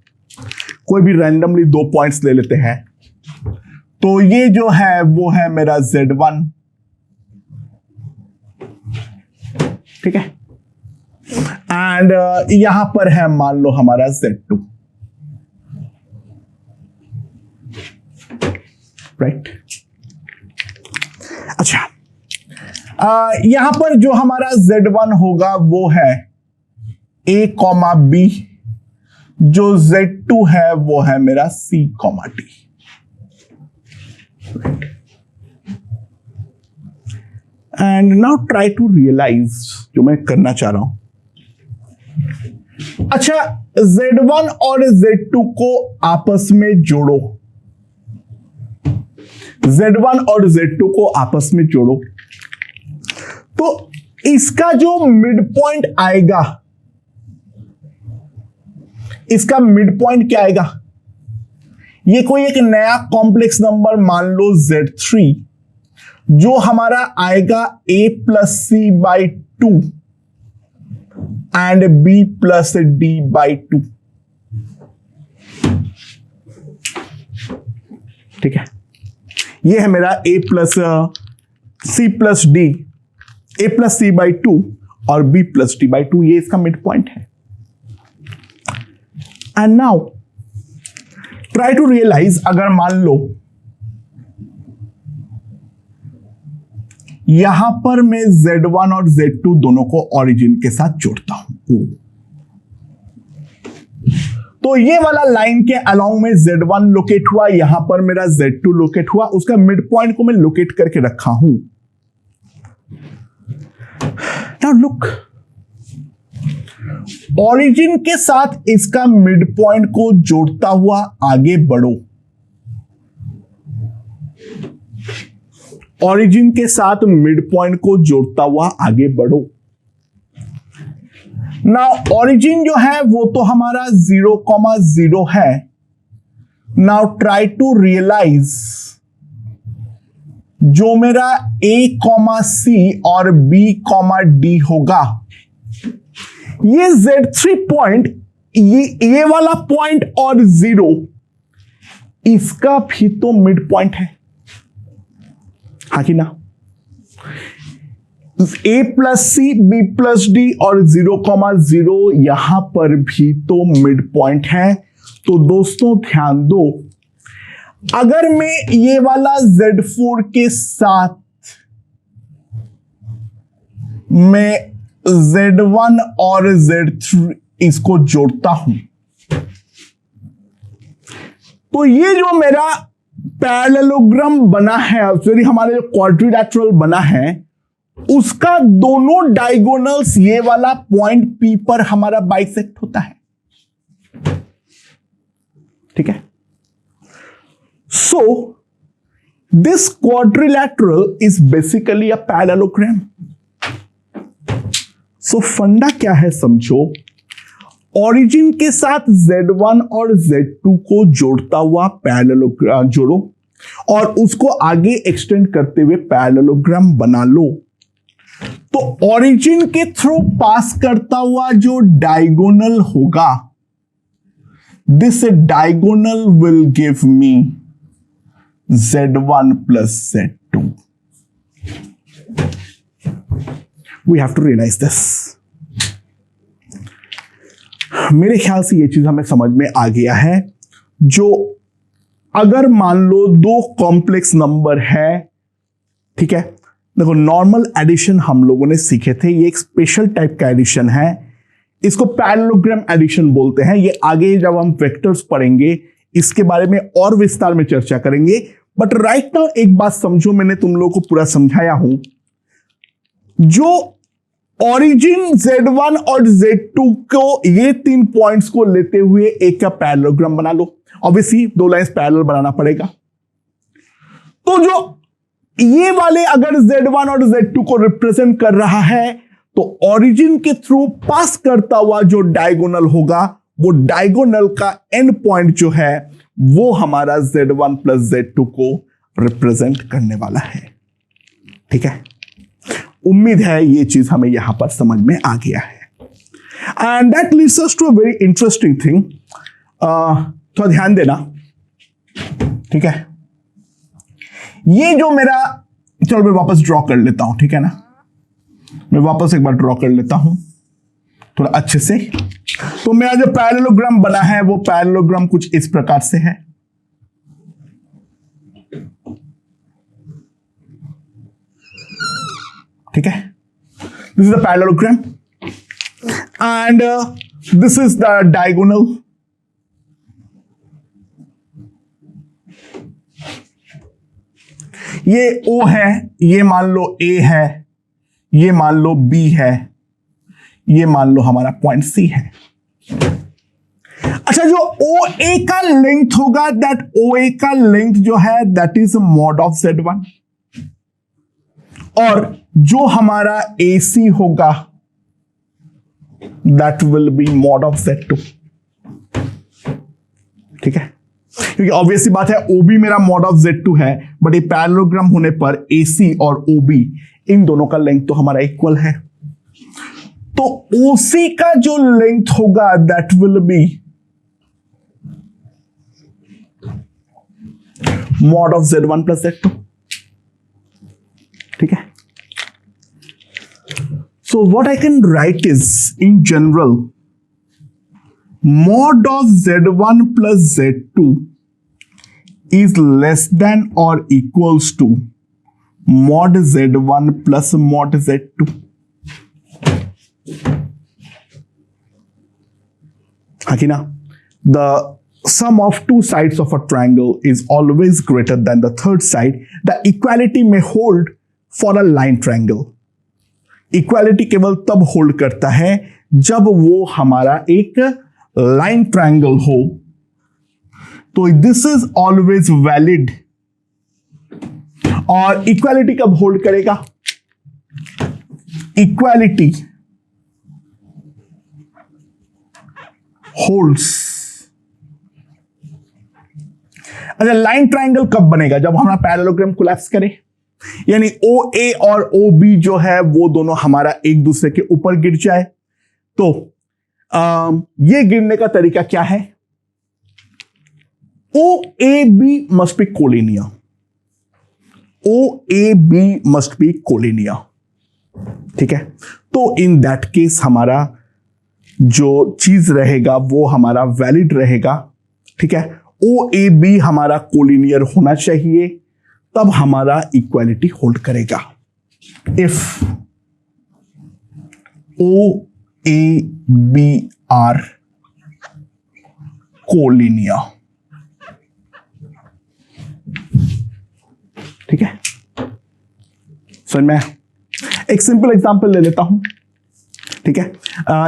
तो ये जो है वो है मेरा z1। ठीक है, एंड यहां पर है मान लो हमारा z2। राइट। अच्छा, यहां पर जो हमारा z1 होगा वो है a, b, जो z2 है वो है मेरा c, d। And now try to realise जो मैं करना चाह रहा हूं। अच्छा, z1 और z2 को आपस में जोड़ो, z1 और z2 को आपस में जोड़ो, तो इसका जो मिड पॉइंट आएगा, इसका मिड पॉइंट क्या आएगा? ये कोई एक नया कॉम्प्लेक्स नंबर मान लो z3, जो हमारा आएगा a + c/2 and b + d/2। ठीक है, ये है मेरा a + c + d, a + c/2 और b + d/2, ये इसका मिड पॉइंट है। And now try to realize, अगर मान लो यहां पर मैं Z1 और Z2 दोनों को ओरिजिन के साथ जोड़ता हूं। तो ये वाला लाइन के अलाउ में Z1 लोकेट हुआ, यहां पर मेरा Z2 लोकेट हुआ, उसका मिड पॉइंट को मैं लोकेट करके रखा हूं। नाउ लुक, ओरिजिन के साथ इसका मिड पॉइंट को जोड़ता हुआ आगे बढ़ो। ओरिजिन के साथ मिड पॉइंट को जोड़ता हुआ आगे बढ़ो। नाउ ओरिजिन जो है वो तो हमारा 0,0 है। नाउ ट्राई टू रियलाइज जो मेरा A,C और B,D होगा, ये Z3 पॉइंट, ये वाला पॉइंट और 0, इसका भी तो मिड पॉइंट है, हाँ कि ना? A+C, B+D और 0,0 यहां पर भी तो मिड पॉइंट है। तो दोस्तों ध्यान दो, अगर मैं ये वाला Z4 के साथ मैं Z1 और Z3 इसको जोड़ता हूं, तो ये जो मेरा पैरेललोग्राम बना है, सॉरी हमारे जो क्वाड्रिलैटरल बना है, उसका दोनों डायगोनल्स ये वाला पॉइंट P पर हमारा बाइसेक्ट होता है। ठीक है? So this quadrilateral is basically a parallelogram. So funda क्या है समझो, ओरिजिन के साथ Z1 और Z2 को जोड़ता हुआ पैरेललोग्राम जोड़ो और उसको आगे एक्सटेंड करते हुए पैरेललोग्राम बना लो। तो ओरिजिन के थ्रू पास करता हुआ जो डायगोनल होगा, this diagonal will give me Z1 plus Z2. We have to realize this. मेरे ख्याल से ये चीज हमें समझ में आ गया है। जो अगर मान लो दो कॉम्प्लेक्स नंबर है, ठीक है, देखो नॉर्मल एडिशन हम लोगों ने सीखे थे, ये एक स्पेशल टाइप का एडिशन है, इसको पैरेललोग्राम एडिशन बोलते हैं। ये आगे जब हम वेक्टर्स पढ़ेंगे इसके बारे में और विस्तार में चर्चा करेंगे। बट राइट नाउ एक बात समझो, मैंने तुम लोगों को पूरा समझाया हूं। जो ओरिजिन Z1 और Z2 को, ये 3 पॉइंट्स को लेते हुए एक का पैरेललोग्राम बना लो। ऑब्वियसली 2 लाइंस पैरेलल बनाना पड़ेगा। तो जो ये वाले अगर Z1 और Z2 को रिप्रेजेंट कर रहा है, तो ओरिजिन के थ्रू पास करता हुआ जो डायगोनल होगा, वो डायगोनल का एंड पॉइंट जो है वो हमारा Z1 प्लस Z2 को रिप्रेजेंट करने वाला है। ठीक है, उम्मीद है ये चीज हमें यहां पर समझ में आ गया है। And that leads us to a very interesting thing. थोड़ा ध्यान देना, ठीक है। ये जो मेरा, चलो मैं वापस ड्रॉ कर लेता हूं, ठीक है ना, मैं वापस एक बार ड्रॉ कर लेता हूं थोड़ा अच्छे से। तो मेरा जो पैरेललोग्राम बना है वो पैरेललोग्राम कुछ इस प्रकार से है। ठीक है, this is the parallelogram and this is the diagonal. ये O है, ये मान लो A है, ये मान लो B है, ये मान लो हमारा पॉइंट C है। अच्छा, जो OA का लेंथ होगा, दैट OA का लेंथ जो है that is mod of Z1, और जो हमारा AC होगा that will B mod of Z2। ठीक है, क्योंकि ऑब्वियसली बात है OB मेरा मॉड ऑफ Z2 है, बट ये पैरेललोग्राम होने पर AC और OB इन दोनों का लेंथ तो हमारा इक्वल है। तो OC का जो लेंथ होगा that will B mod of Z1 plus Z2। ठीक है, so what I can write is in general mod of Z1 plus Z2 is less than or equals to mod z1 plus mod z2। हाँ कि ना? The sum of two sides of a triangle is always greater than the third side. The equality may hold for a line triangle. Equality केवल तब hold करता है जब वो हमारा एक लाइन ट्रायंगल हो। तो दिस इज ऑलवेज वैलिड। और इक्वालिटी कब होल्ड करेगा? Equality holds. अच्छा, लाइन ट्रायंगल कब बनेगा? जब हमारा पैरेललोग्राम कोलैप्स करे, यानी OA और OB जो है वो दोनों हमारा एक दूसरे के ऊपर गिर जाए। तो ये गिरने का तरीका क्या है? OAB must be collinear. OAB must be collinear. ठीक है, तो इन दैट केस हमारा जो चीज रहेगा वो हमारा वैलिड रहेगा। ठीक है, OAB हमारा कोलिनियर होना चाहिए, तब हमारा इक्वालिटी होल्ड करेगा। If OAB are collinear. ठीक है, समझ में? एक सिंपल एग्जांपल ले लेता हूं। ठीक है,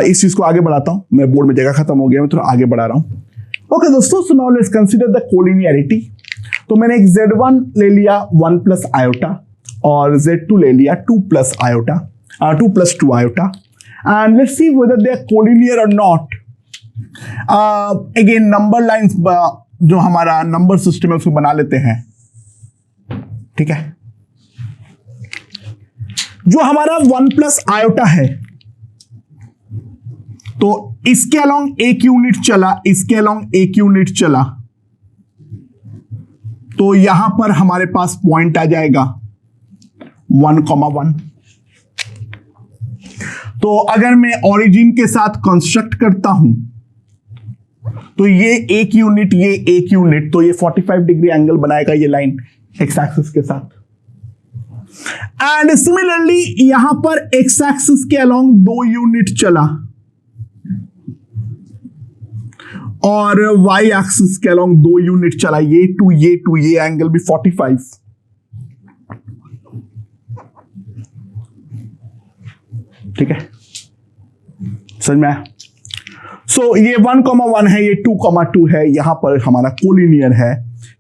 इस चीज को आगे बढ़ाता हूं। मेरे बोर्ड में जगह खत्म हो गया, मैं थोड़ा आगे बढ़ा रहा हूं। ओके दोस्तों, so now let's consider the collinearity. तो मैंने एक Z1 ले लिया 1 प्लस आयोटा और Z2 ले लिया 2 plus iota, 2 plus 2 iota, and let's see whether they are collinear और नॉट। अगेन नंबर लाइंस जो हमारा नंबर सिस्टम है उसको बना लेते हैं। ठीक है, जो हमारा 1 प्लस आयोटा है तो इसके अलोंग एक यूनिट चला, इसके अलोंग एक यूनिट चला, तो यहां पर हमारे पास पॉइंट आ जाएगा 1,1। तो अगर मैं ओरिजिन के साथ कंस्ट्रक्ट करता हूं तो ये एक यूनिट, ये एक यूनिट, तो ये 45 डिग्री एंगल बनाएगा ये लाइन एक्स एक्सिस के साथ। एंड सिमिलरली यहां पर एक्स एक्सिस के अलोंग 2 यूनिट चला और y एक्सिस के अलोंग 2 यूनिट चला, ये 2, ये एंगल भी 45। ठीक है, समझ में आया? सो ये 1,1 है, ये 2,2 है, यहां पर हमारा कोलिनियर है।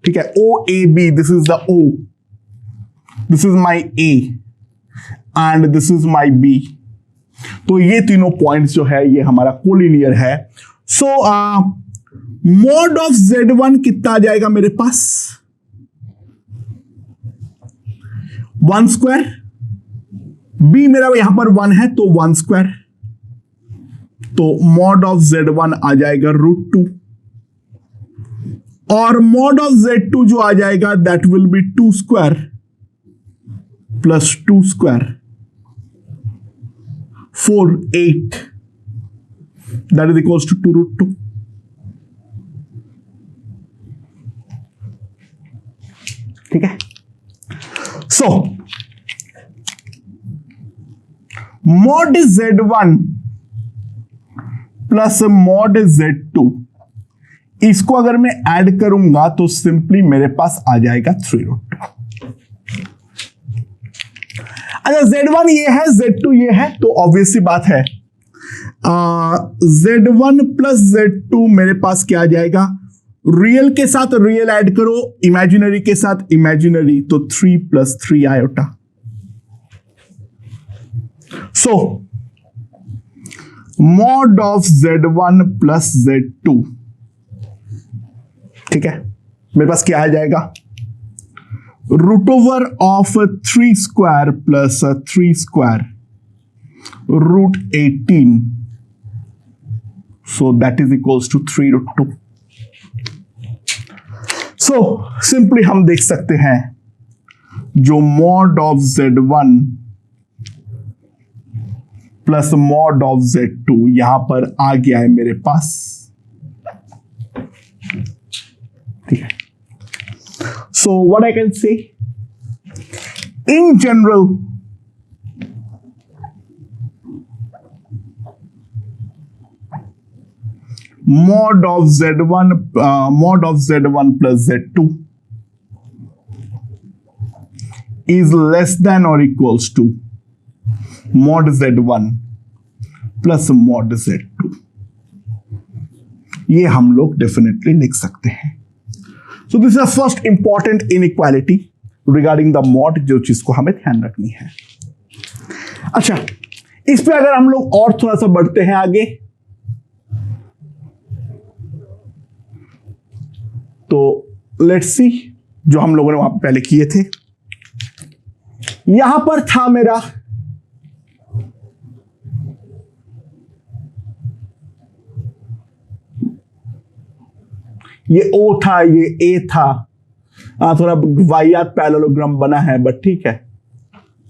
ठीक है, OAB, this is the O, this is my A and this is my B। तो ये तीनों पॉइंट्स जो है ये हमारा कोलिनियर है। सो मॉड ऑफ Z1 कितना आ जाएगा मेरे पास? 1 स्क्वायर। B मेरा यहां पर 1 है तो 1 स्क्वायर, तो मॉड ऑफ Z1 आ जाएगा √2 और मॉड ऑफ Z2 जो आ जाएगा that will be 2 square plus 2 square 4, 8, that is equals to 2√2। ठीक है, सो mod Z1 plus mod Z2, इसको अगर मैं ऐड करूंगा तो सिंपली मेरे पास आ जाएगा 3√2। अच्छा, Z1 ये है, Z2 ये है, तो ऑब्वियस सी बात है Z1 प्लस Z2 मेरे पास क्या आ जाएगा? रियल के साथ रियल ऐड करो, इमेजिनरी के साथ इमेजिनरी, तो 3 plus 3 iota. So mod of Z1 plus Z2, ठीक है, मेरे पास क्या आ जाएगा? √ओवर of 3 square plus 3 square √18, so that is equals to 3√2। सो सिंपली हम देख सकते हैं जो mod of Z1 plus mod of Z2 यहां पर आ गया है मेरे पास। ठीक है, so what I can say, in general, mod of Z1 plus Z2 is less than or equals to mod Z1 plus mod Z2. ये हम लोग डेफिनेटली लिख सकते हैं. सो this is the first important inequality regarding the mod, जो चीज को हमें ध्यान रखनी है. अच्छा, इस पे अगर हम लोग और थोड़ा सा बढ़ते हैं आगे, तो लेट्स सी जो हम लोगों ने वहां पहले किए थे. यहां पर था मेरा ये O था, ये A था. थोड़ा वाहियात पैरेललोग्राम बना है, बट ठीक है,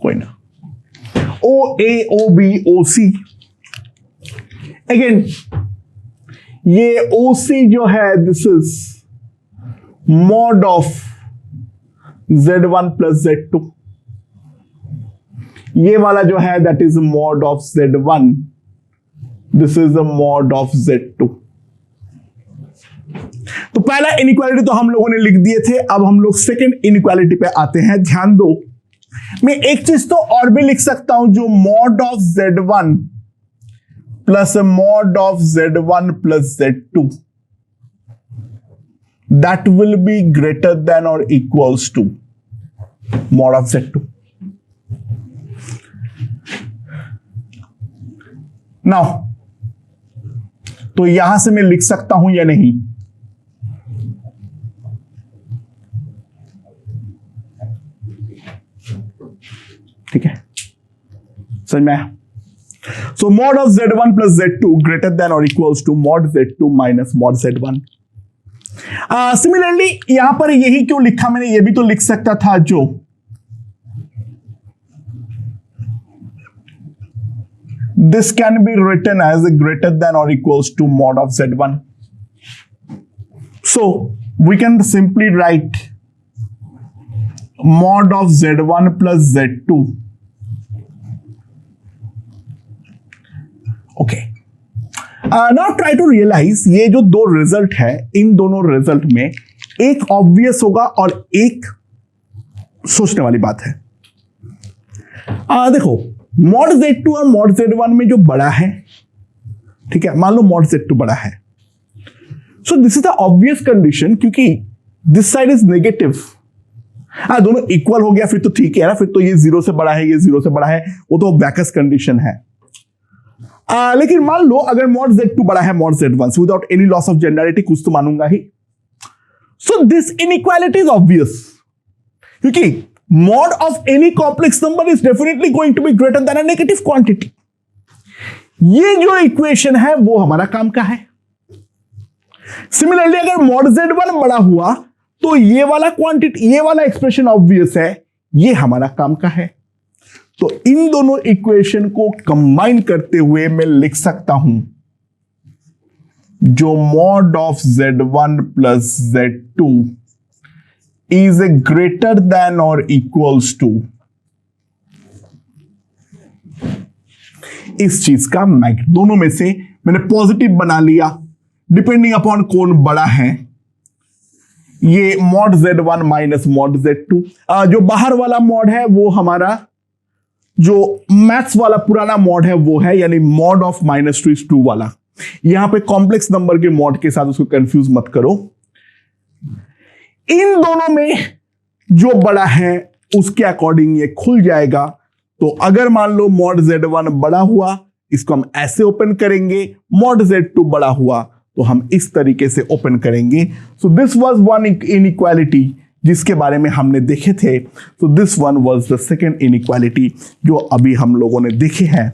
कोई ना. OA, OB, OC. अगेन ये OC जो है, this is mod of Z1 plus Z2. ये वाला जो है, that is mod of Z1. This is the mod of Z2. तो पहला इनइक्वालिटी तो हम लोगों ने लिख दिए थे. अब हम लोग सेकेंड इनइक्वालिटी पे आते हैं. ध्यान दो, मैं एक चीज तो और भी लिख सकता हूं, जो mod of Z1 plus mod of Z1 plus Z2, that will be greater than or equals to mod of Z2. Now, तो यहां से मैं लिख सकता हूं या नहीं? ठीक है, समझ में आया? सो mod of Z1 plus Z2 greater than or equals to mod Z2 minus mod Z1. Similarly यहां पर यही क्यों लिखा मैंने, ये भी तो लिख सकता था, जो this can be written as greater than or equals to mod of Z1. So we can simply write mod of Z1 plus Z2. Okay. Now try to realize, ये जो दो रिजल्ट है, इन दोनों रिजल्ट में एक ऑब्वियस होगा और एक सोचने वाली बात है. देखो, mod Z2 और mod Z1 में जो बड़ा है, ठीक है, मान लो mod Z2 बड़ा है. So this is the obvious condition, क्योंकि दिस साइड इज नेगेटिव. दोनों इक्वल हो गया, फिर तो ठीक है ना, फिर तो ये 0 से बड़ा है, ये 0 से बड़ा है, वो तो बैकस कंडीशन है. लेकिन मान लो अगर mod Z2 बड़ा है mod Z1 से, without any loss of generality, कुछ तो मानूंगा ही. So this inequality is obvious, क्योंकि mod of any complex number is definitely going to be greater than a negative quantity. ये जो इक्वेशन है वो हमारा काम का है. सिमिलरली अगर mod Z1 बड़ा हुआ तो ये वाला क्वांटिटी, ये वाला एक्सप्रेशन ऑब्वियस है, ये हमारा काम का है. तो इन दोनों इक्वेशन को कंबाइन करते हुए मैं लिख सकता हूं, जो mod of Z1 plus Z2 is a greater than or equals to इस चीज का मैग्नीट्यूड. दोनों में से मैंने पॉजिटिव बना लिया, डिपेंडिंग अपॉन कौन बड़ा है. ये mod Z1 minus mod Z2. जो बाहर वाला mod है वो हमारा, जो मैथ्स वाला पुराना mod है वो है, यानी mod of -2 वाला. यहां पे कॉम्प्लेक्स नंबर के mod के साथ उसको कंफ्यूज मत करो. इन दोनों में जो बड़ा है उसके अकॉर्डिंग ये खुल जाएगा. तो अगर मान लो mod Z1 बड़ा हुआ, इसको हम ऐसे ओपन करेंगे, mod Z2 बड़ा हुआ तो हम इस तरीके से ओपन करेंगे. सो दिस वाज वन इनइक्वालिटी जिसके बारे में हमने देखे थे. So this one was the second inequality जो अभी हम लोगों ने देखे हैं.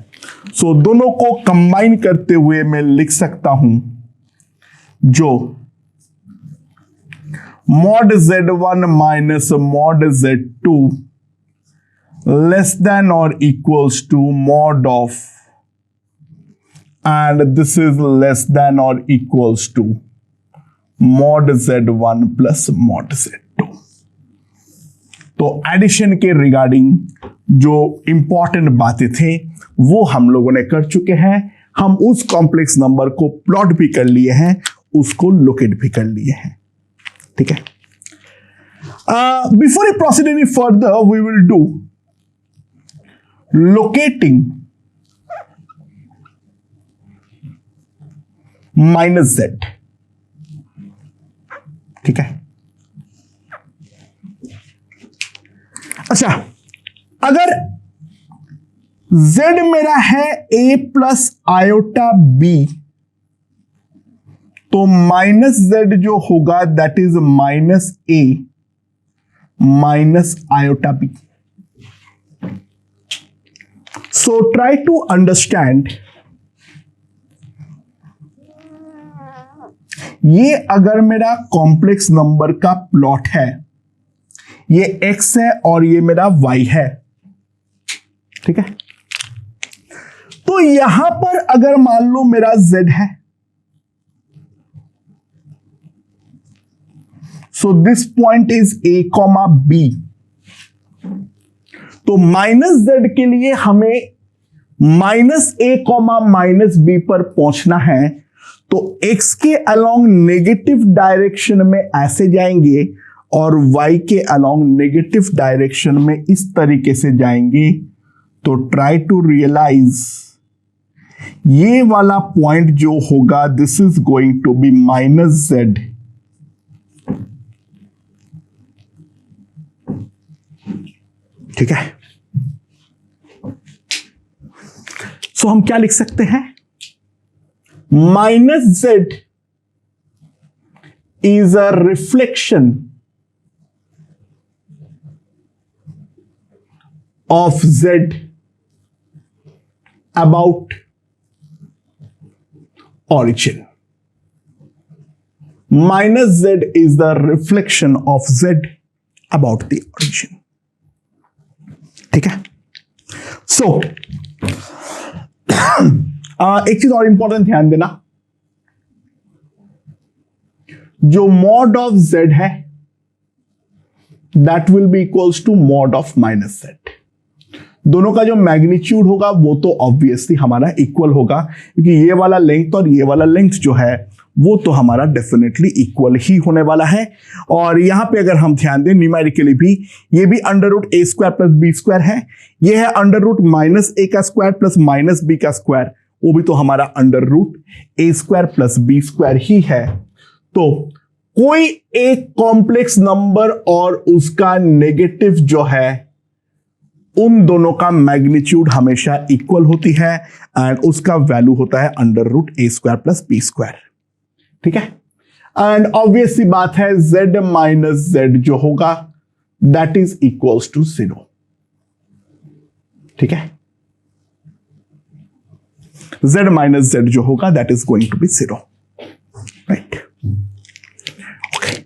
सो दोनों को कंबाइन करते हुए मैं लिख सकता हूं, जो mod Z1 minus mod Z2 less than or equals to mod of, and this is less than or equals to mod Z1 plus mod Z2. तो एडिशन के रिगार्डिंग जो इंपॉर्टेंट बातें थे वो हम लोगों ने कर चुके हैं। हम उस कॉम्प्लेक्स नंबर को प्लॉट भी कर लिए हैं, उसको लोकेट भी कर लिए हैं। ठीक है, before we proceed any further we will do locating minus Z. ठीक है, अच्छा, अगर z मेरा है a प्लस आयोटा b, तो माइनस z जो होगा that is minus a minus iota b। So try to understand, ये अगर मेरा कॉम्प्लेक्स नंबर का प्लॉट है, ये x है और ये मेरा y है। ठीक है, तो यहां पर अगर मान लो मेरा z है, so this point is a comma b। तो माइनस z के लिए हमें minus a comma minus b पर पहुंचना है, तो x के अलोंग नेगेटिव डायरेक्शन में ऐसे जाएंगे और y के अलोंग नेगेटिव डायरेक्शन में इस तरीके से जाएंगे। तो ट्राई टू रियलाइज, ये वाला पॉइंट जो होगा this is going to be minus z। ठीक है, सो हम क्या लिख सकते हैं, minus z is a reflection of z about origin. Minus z is the reflection of z about the origin. ठीक है, सो एक चीज और इंपॉर्टेंट ध्यान देना, जो मॉड ऑफ z है that will be equals to mod of minus z। दोनों का जो मैग्नीट्यूड होगा वो तो ऑब्वियसली हमारा इक्वल होगा, क्योंकि ये वाला लेंथ और ये वाला लेंथ जो है वो तो हमारा डेफिनेटली इक्वल ही होने वाला है। और यहां पे अगर हम ध्यान दें न्यूमेरिकली भी, ये भी अंडर रूट ए स्क्वायर प्लस बी स्क्वायर है, ये है अंडर रूट माइनस ए का स्क्वायर प्लस माइनस बी का स्क्वायर, वो भी तो हमारा अंडर रूट ए स्क्वायर प्लस बी स्क्वायर ही है। तो कोई एक कॉम्प्लेक्स नंबर और उसका नेगेटिव जो है, उन दोनों का मैग्नीट्यूड हमेशा इक्वल होती है एंड उसका वैल्यू होता है अंडर रूट ए स्क्वायर प्लस बी स्क्वायर। ठीक है, एंड ऑब्वियस सी बात है z माइनस z जो होगा दैट इज इक्वल्स टू 0। ठीक है, z माइनस z जो होगा that is going to be 0, right. Okay,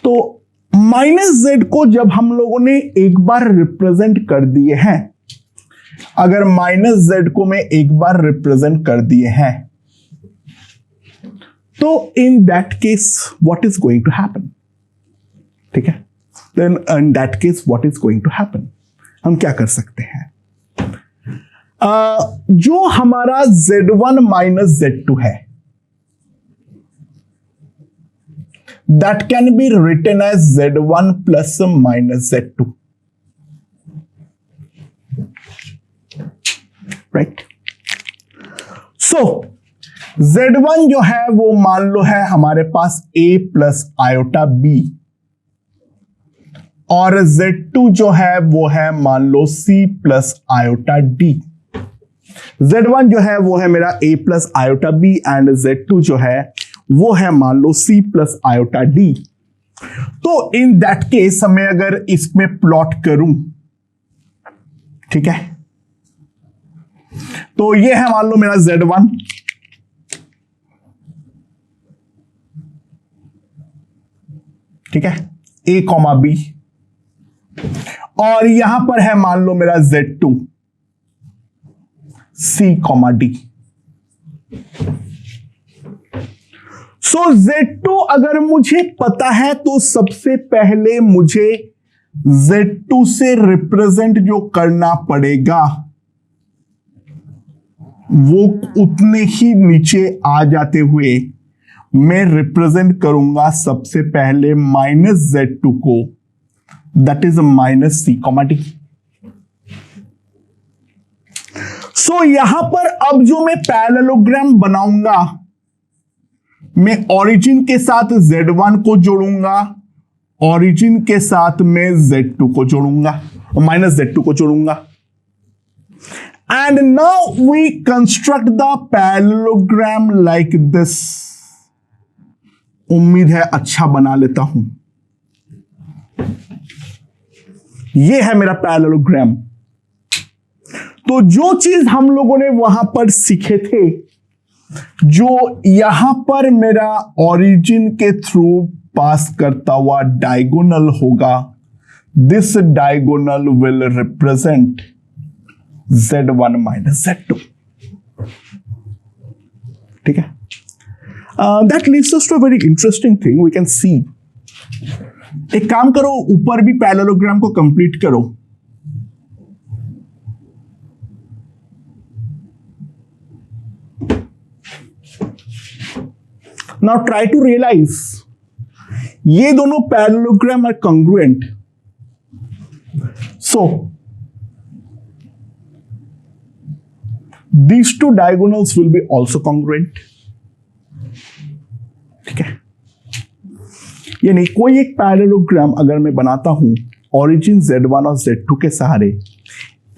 तो माइनस z को जब हम लोगों ने एक बार रिप्रेजेंट कर दिए हैं, अगर माइनस z को मैं एक बार रिप्रेजेंट कर दिए हैं, तो in that case what is going to happen. ठीक है, then in that case what is going to happen, हम क्या कर सकते हैं, जो हमारा z1 माइनस z2 है that can be written as z1 plus minus z2, right? So z1 जो है वो मान लो है हमारे पास a प्लस आयोटा b, और z2 जो है वो है मान लो c plus iota d। z1 जो है वो है मेरा a plus iota b and z2 जो है वो है मान लो c प्लस आयोटा d। तो इन दैट केस मैं अगर इसमें प्लॉट करूं, ठीक है, तो ये है मान लो मेरा z1, ठीक है, a कॉमा b, और यहां पर है मान लो मेरा z2 c कॉमा d। सो z2 अगर मुझे पता है तो सबसे पहले मुझे Z2 से रिप्रेजेंट जो करना पड़ेगा वो उतने ही नीचे आ जाते हुए मैं रिप्रेजेंट करूंगा सबसे पहले -Z2 को, दैट इज -C, D। सो यहां पर अब जो मैं पैरेललोग्राम बनाऊंगा, मैं ओरिजिन के साथ Z1 को जोड़ूंगा, ओरिजिन के साथ मैं Z2 को जोड़ूंगा, -Z2 को जोड़ूंगा। And now we construct the parallelogram like this. उम्मीद है अच्छा बना लेता हूं। यह है मेरा पैरेललोग्राम। तो जो चीज हम लोगों ने वहां पर सीखे थे, जो यहां पर मेरा ओरिजिन के थ्रू पास करता हुआ डायगोनल होगा, this diagonal will represent Z1 -Z2। ठीक है, that leads us to a very interesting thing we can see. एक काम करो, ऊपर भी पैरेललोग्राम को कंप्लीट करो। Now try to realize ये दोनों parallelogram are congruent. So these two diagonals will be also congruent. ठीक है, यानी कोई एक पैरेललोग्राम अगर मैं बनाता हूं ओरिजिन Z1 और Z2 के सहारे,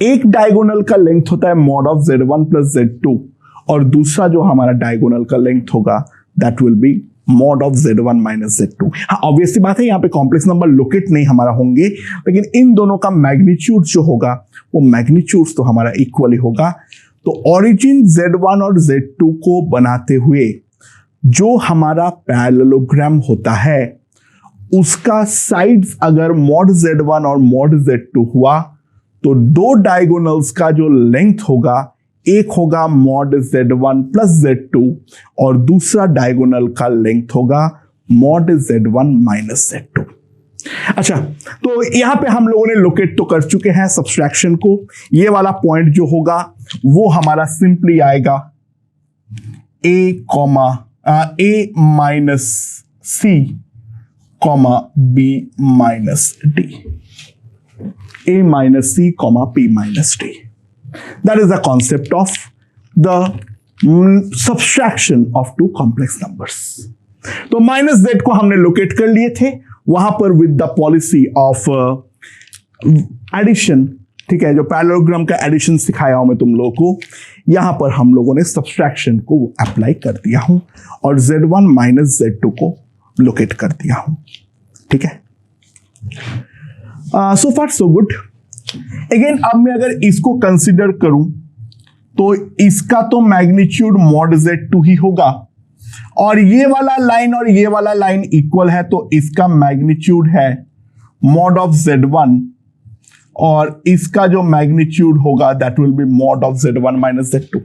एक डायगोनल का लेंथ होता है mod of Z1 plus Z2 और दूसरा जो हमारा डायगोनल का लेंथ होगा that will be mod of Z1 minus Z2। हाँ, ऑब्वियसली बात है, यहां पे कॉम्प्लेक्स नंबर लोकेट नहीं हमारा होंगे, लेकिन इन दोनों का मैग्नीट्यूड जो होगा वो मैग्नीट्यूड तो हमारा इक्वली होगा। तो ओरिजिन Z1 और Z2 को बनाते हुए जो हमारा पैरेललोग्राम होता है उसका साइड्स अगर mod Z1 और mod Z2 हुआ तो दो डायगोनल्स का जो लेंथ होगा, एक होगा mod Z1 प्लस Z2 और दूसरा डायगोनल का लेंथ होगा mod Z1 माइनस Z2। अच्छा, तो यहां पे हम लोगों ने लोकेट तो कर चुके हैं सब्सट्रैक्शन को। ये वाला पॉइंट जो होगा वो हमारा सिंपली आएगा A minus C, B minus D, A minus C, P minus D। That is the concept of the subtraction of two complex numbers. तो -Z को हमने लोकेट कर लिए थे वहां पर with the policy of addition. ठीक है, जो पैरेललोग्राम का एडिशन सिखाया हूं मैं तुम लोगों को, यहां पर हम लोगों ने सब्सट्रैक्शन को अप्लाई कर दिया हूं और Z1 माइनस Z2 को लोकेट कर दिया हूं। ठीक है, सो फार सो गुड। अगेन अब मैं अगर इसको कंसिडर करूं तो इसका तो मैग्नीट्यूड mod Z2 ही होगा और ये वाला लाइन और ये वाला लाइन इक्वल है, तो इसका मैग्नीट्यूड है mod of Z1 और इसका जो मैग्नीट्यूड होगा that will B mod of Z1 minus Z2।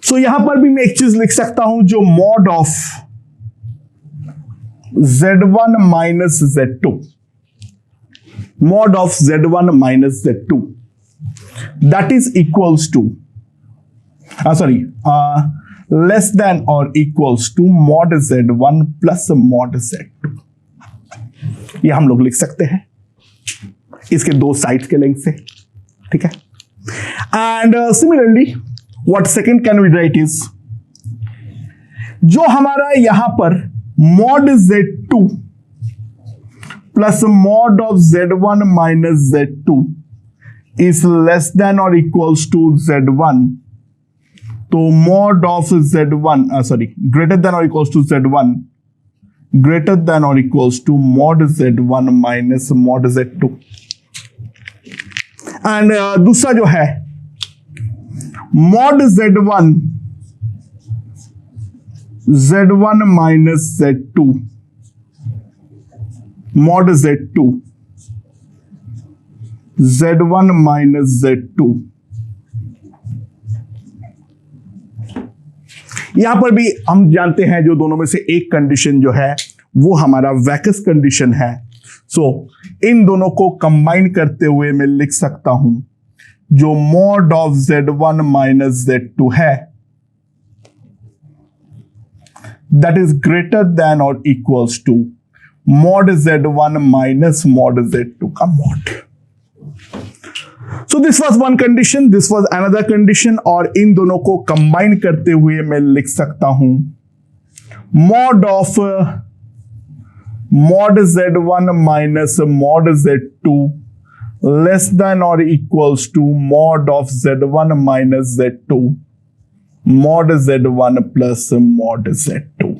सो यहां पर भी मैं एक चीज लिख सकता हूं, जो mod of Z1 minus Z2, mod of Z1 minus Z2, that is equals to less than or equals to mod Z1 plus mod Z2। ये हम लोग लिख सकते हैं इसके दो साइड्स के लेंथ से। ठीक है, and similarly what second can we write is, जो हमारा यहां पर mod Z2 plus mod of Z1 minus Z2 is less than or equals to Z1, तो mod of Z1 greater than or equals to Z1 greater than or equals to mod Z1 minus mod Z2। And दूसरा जो है mod Z1 minus Z2 mod Z2 Z1 minus Z2। यहां पर भी हम जानते हैं जो दोनों में से एक कंडीशन जो है वो हमारा वैकस कंडीशन है, सो इन दोनों को कंबाइन करते हुए मैं लिख सकता हूं जो mod of Z1 minus Z2 है दैट इज ग्रेटर देन और equals to mod Z1 minus mod Z2 का mod. So this was one condition, this was another condition, और इन दोनों को कंबाइन करते हुए मैं लिख सकता हूं mod of mod Z1 minus mod Z2 less than और equals to mod of Z1 minus Z2 mod Z1 plus mod Z2,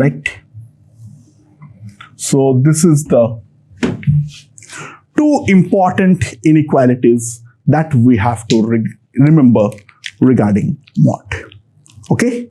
right? So this is the two important inequalities that we have to remember regarding mod. Okay?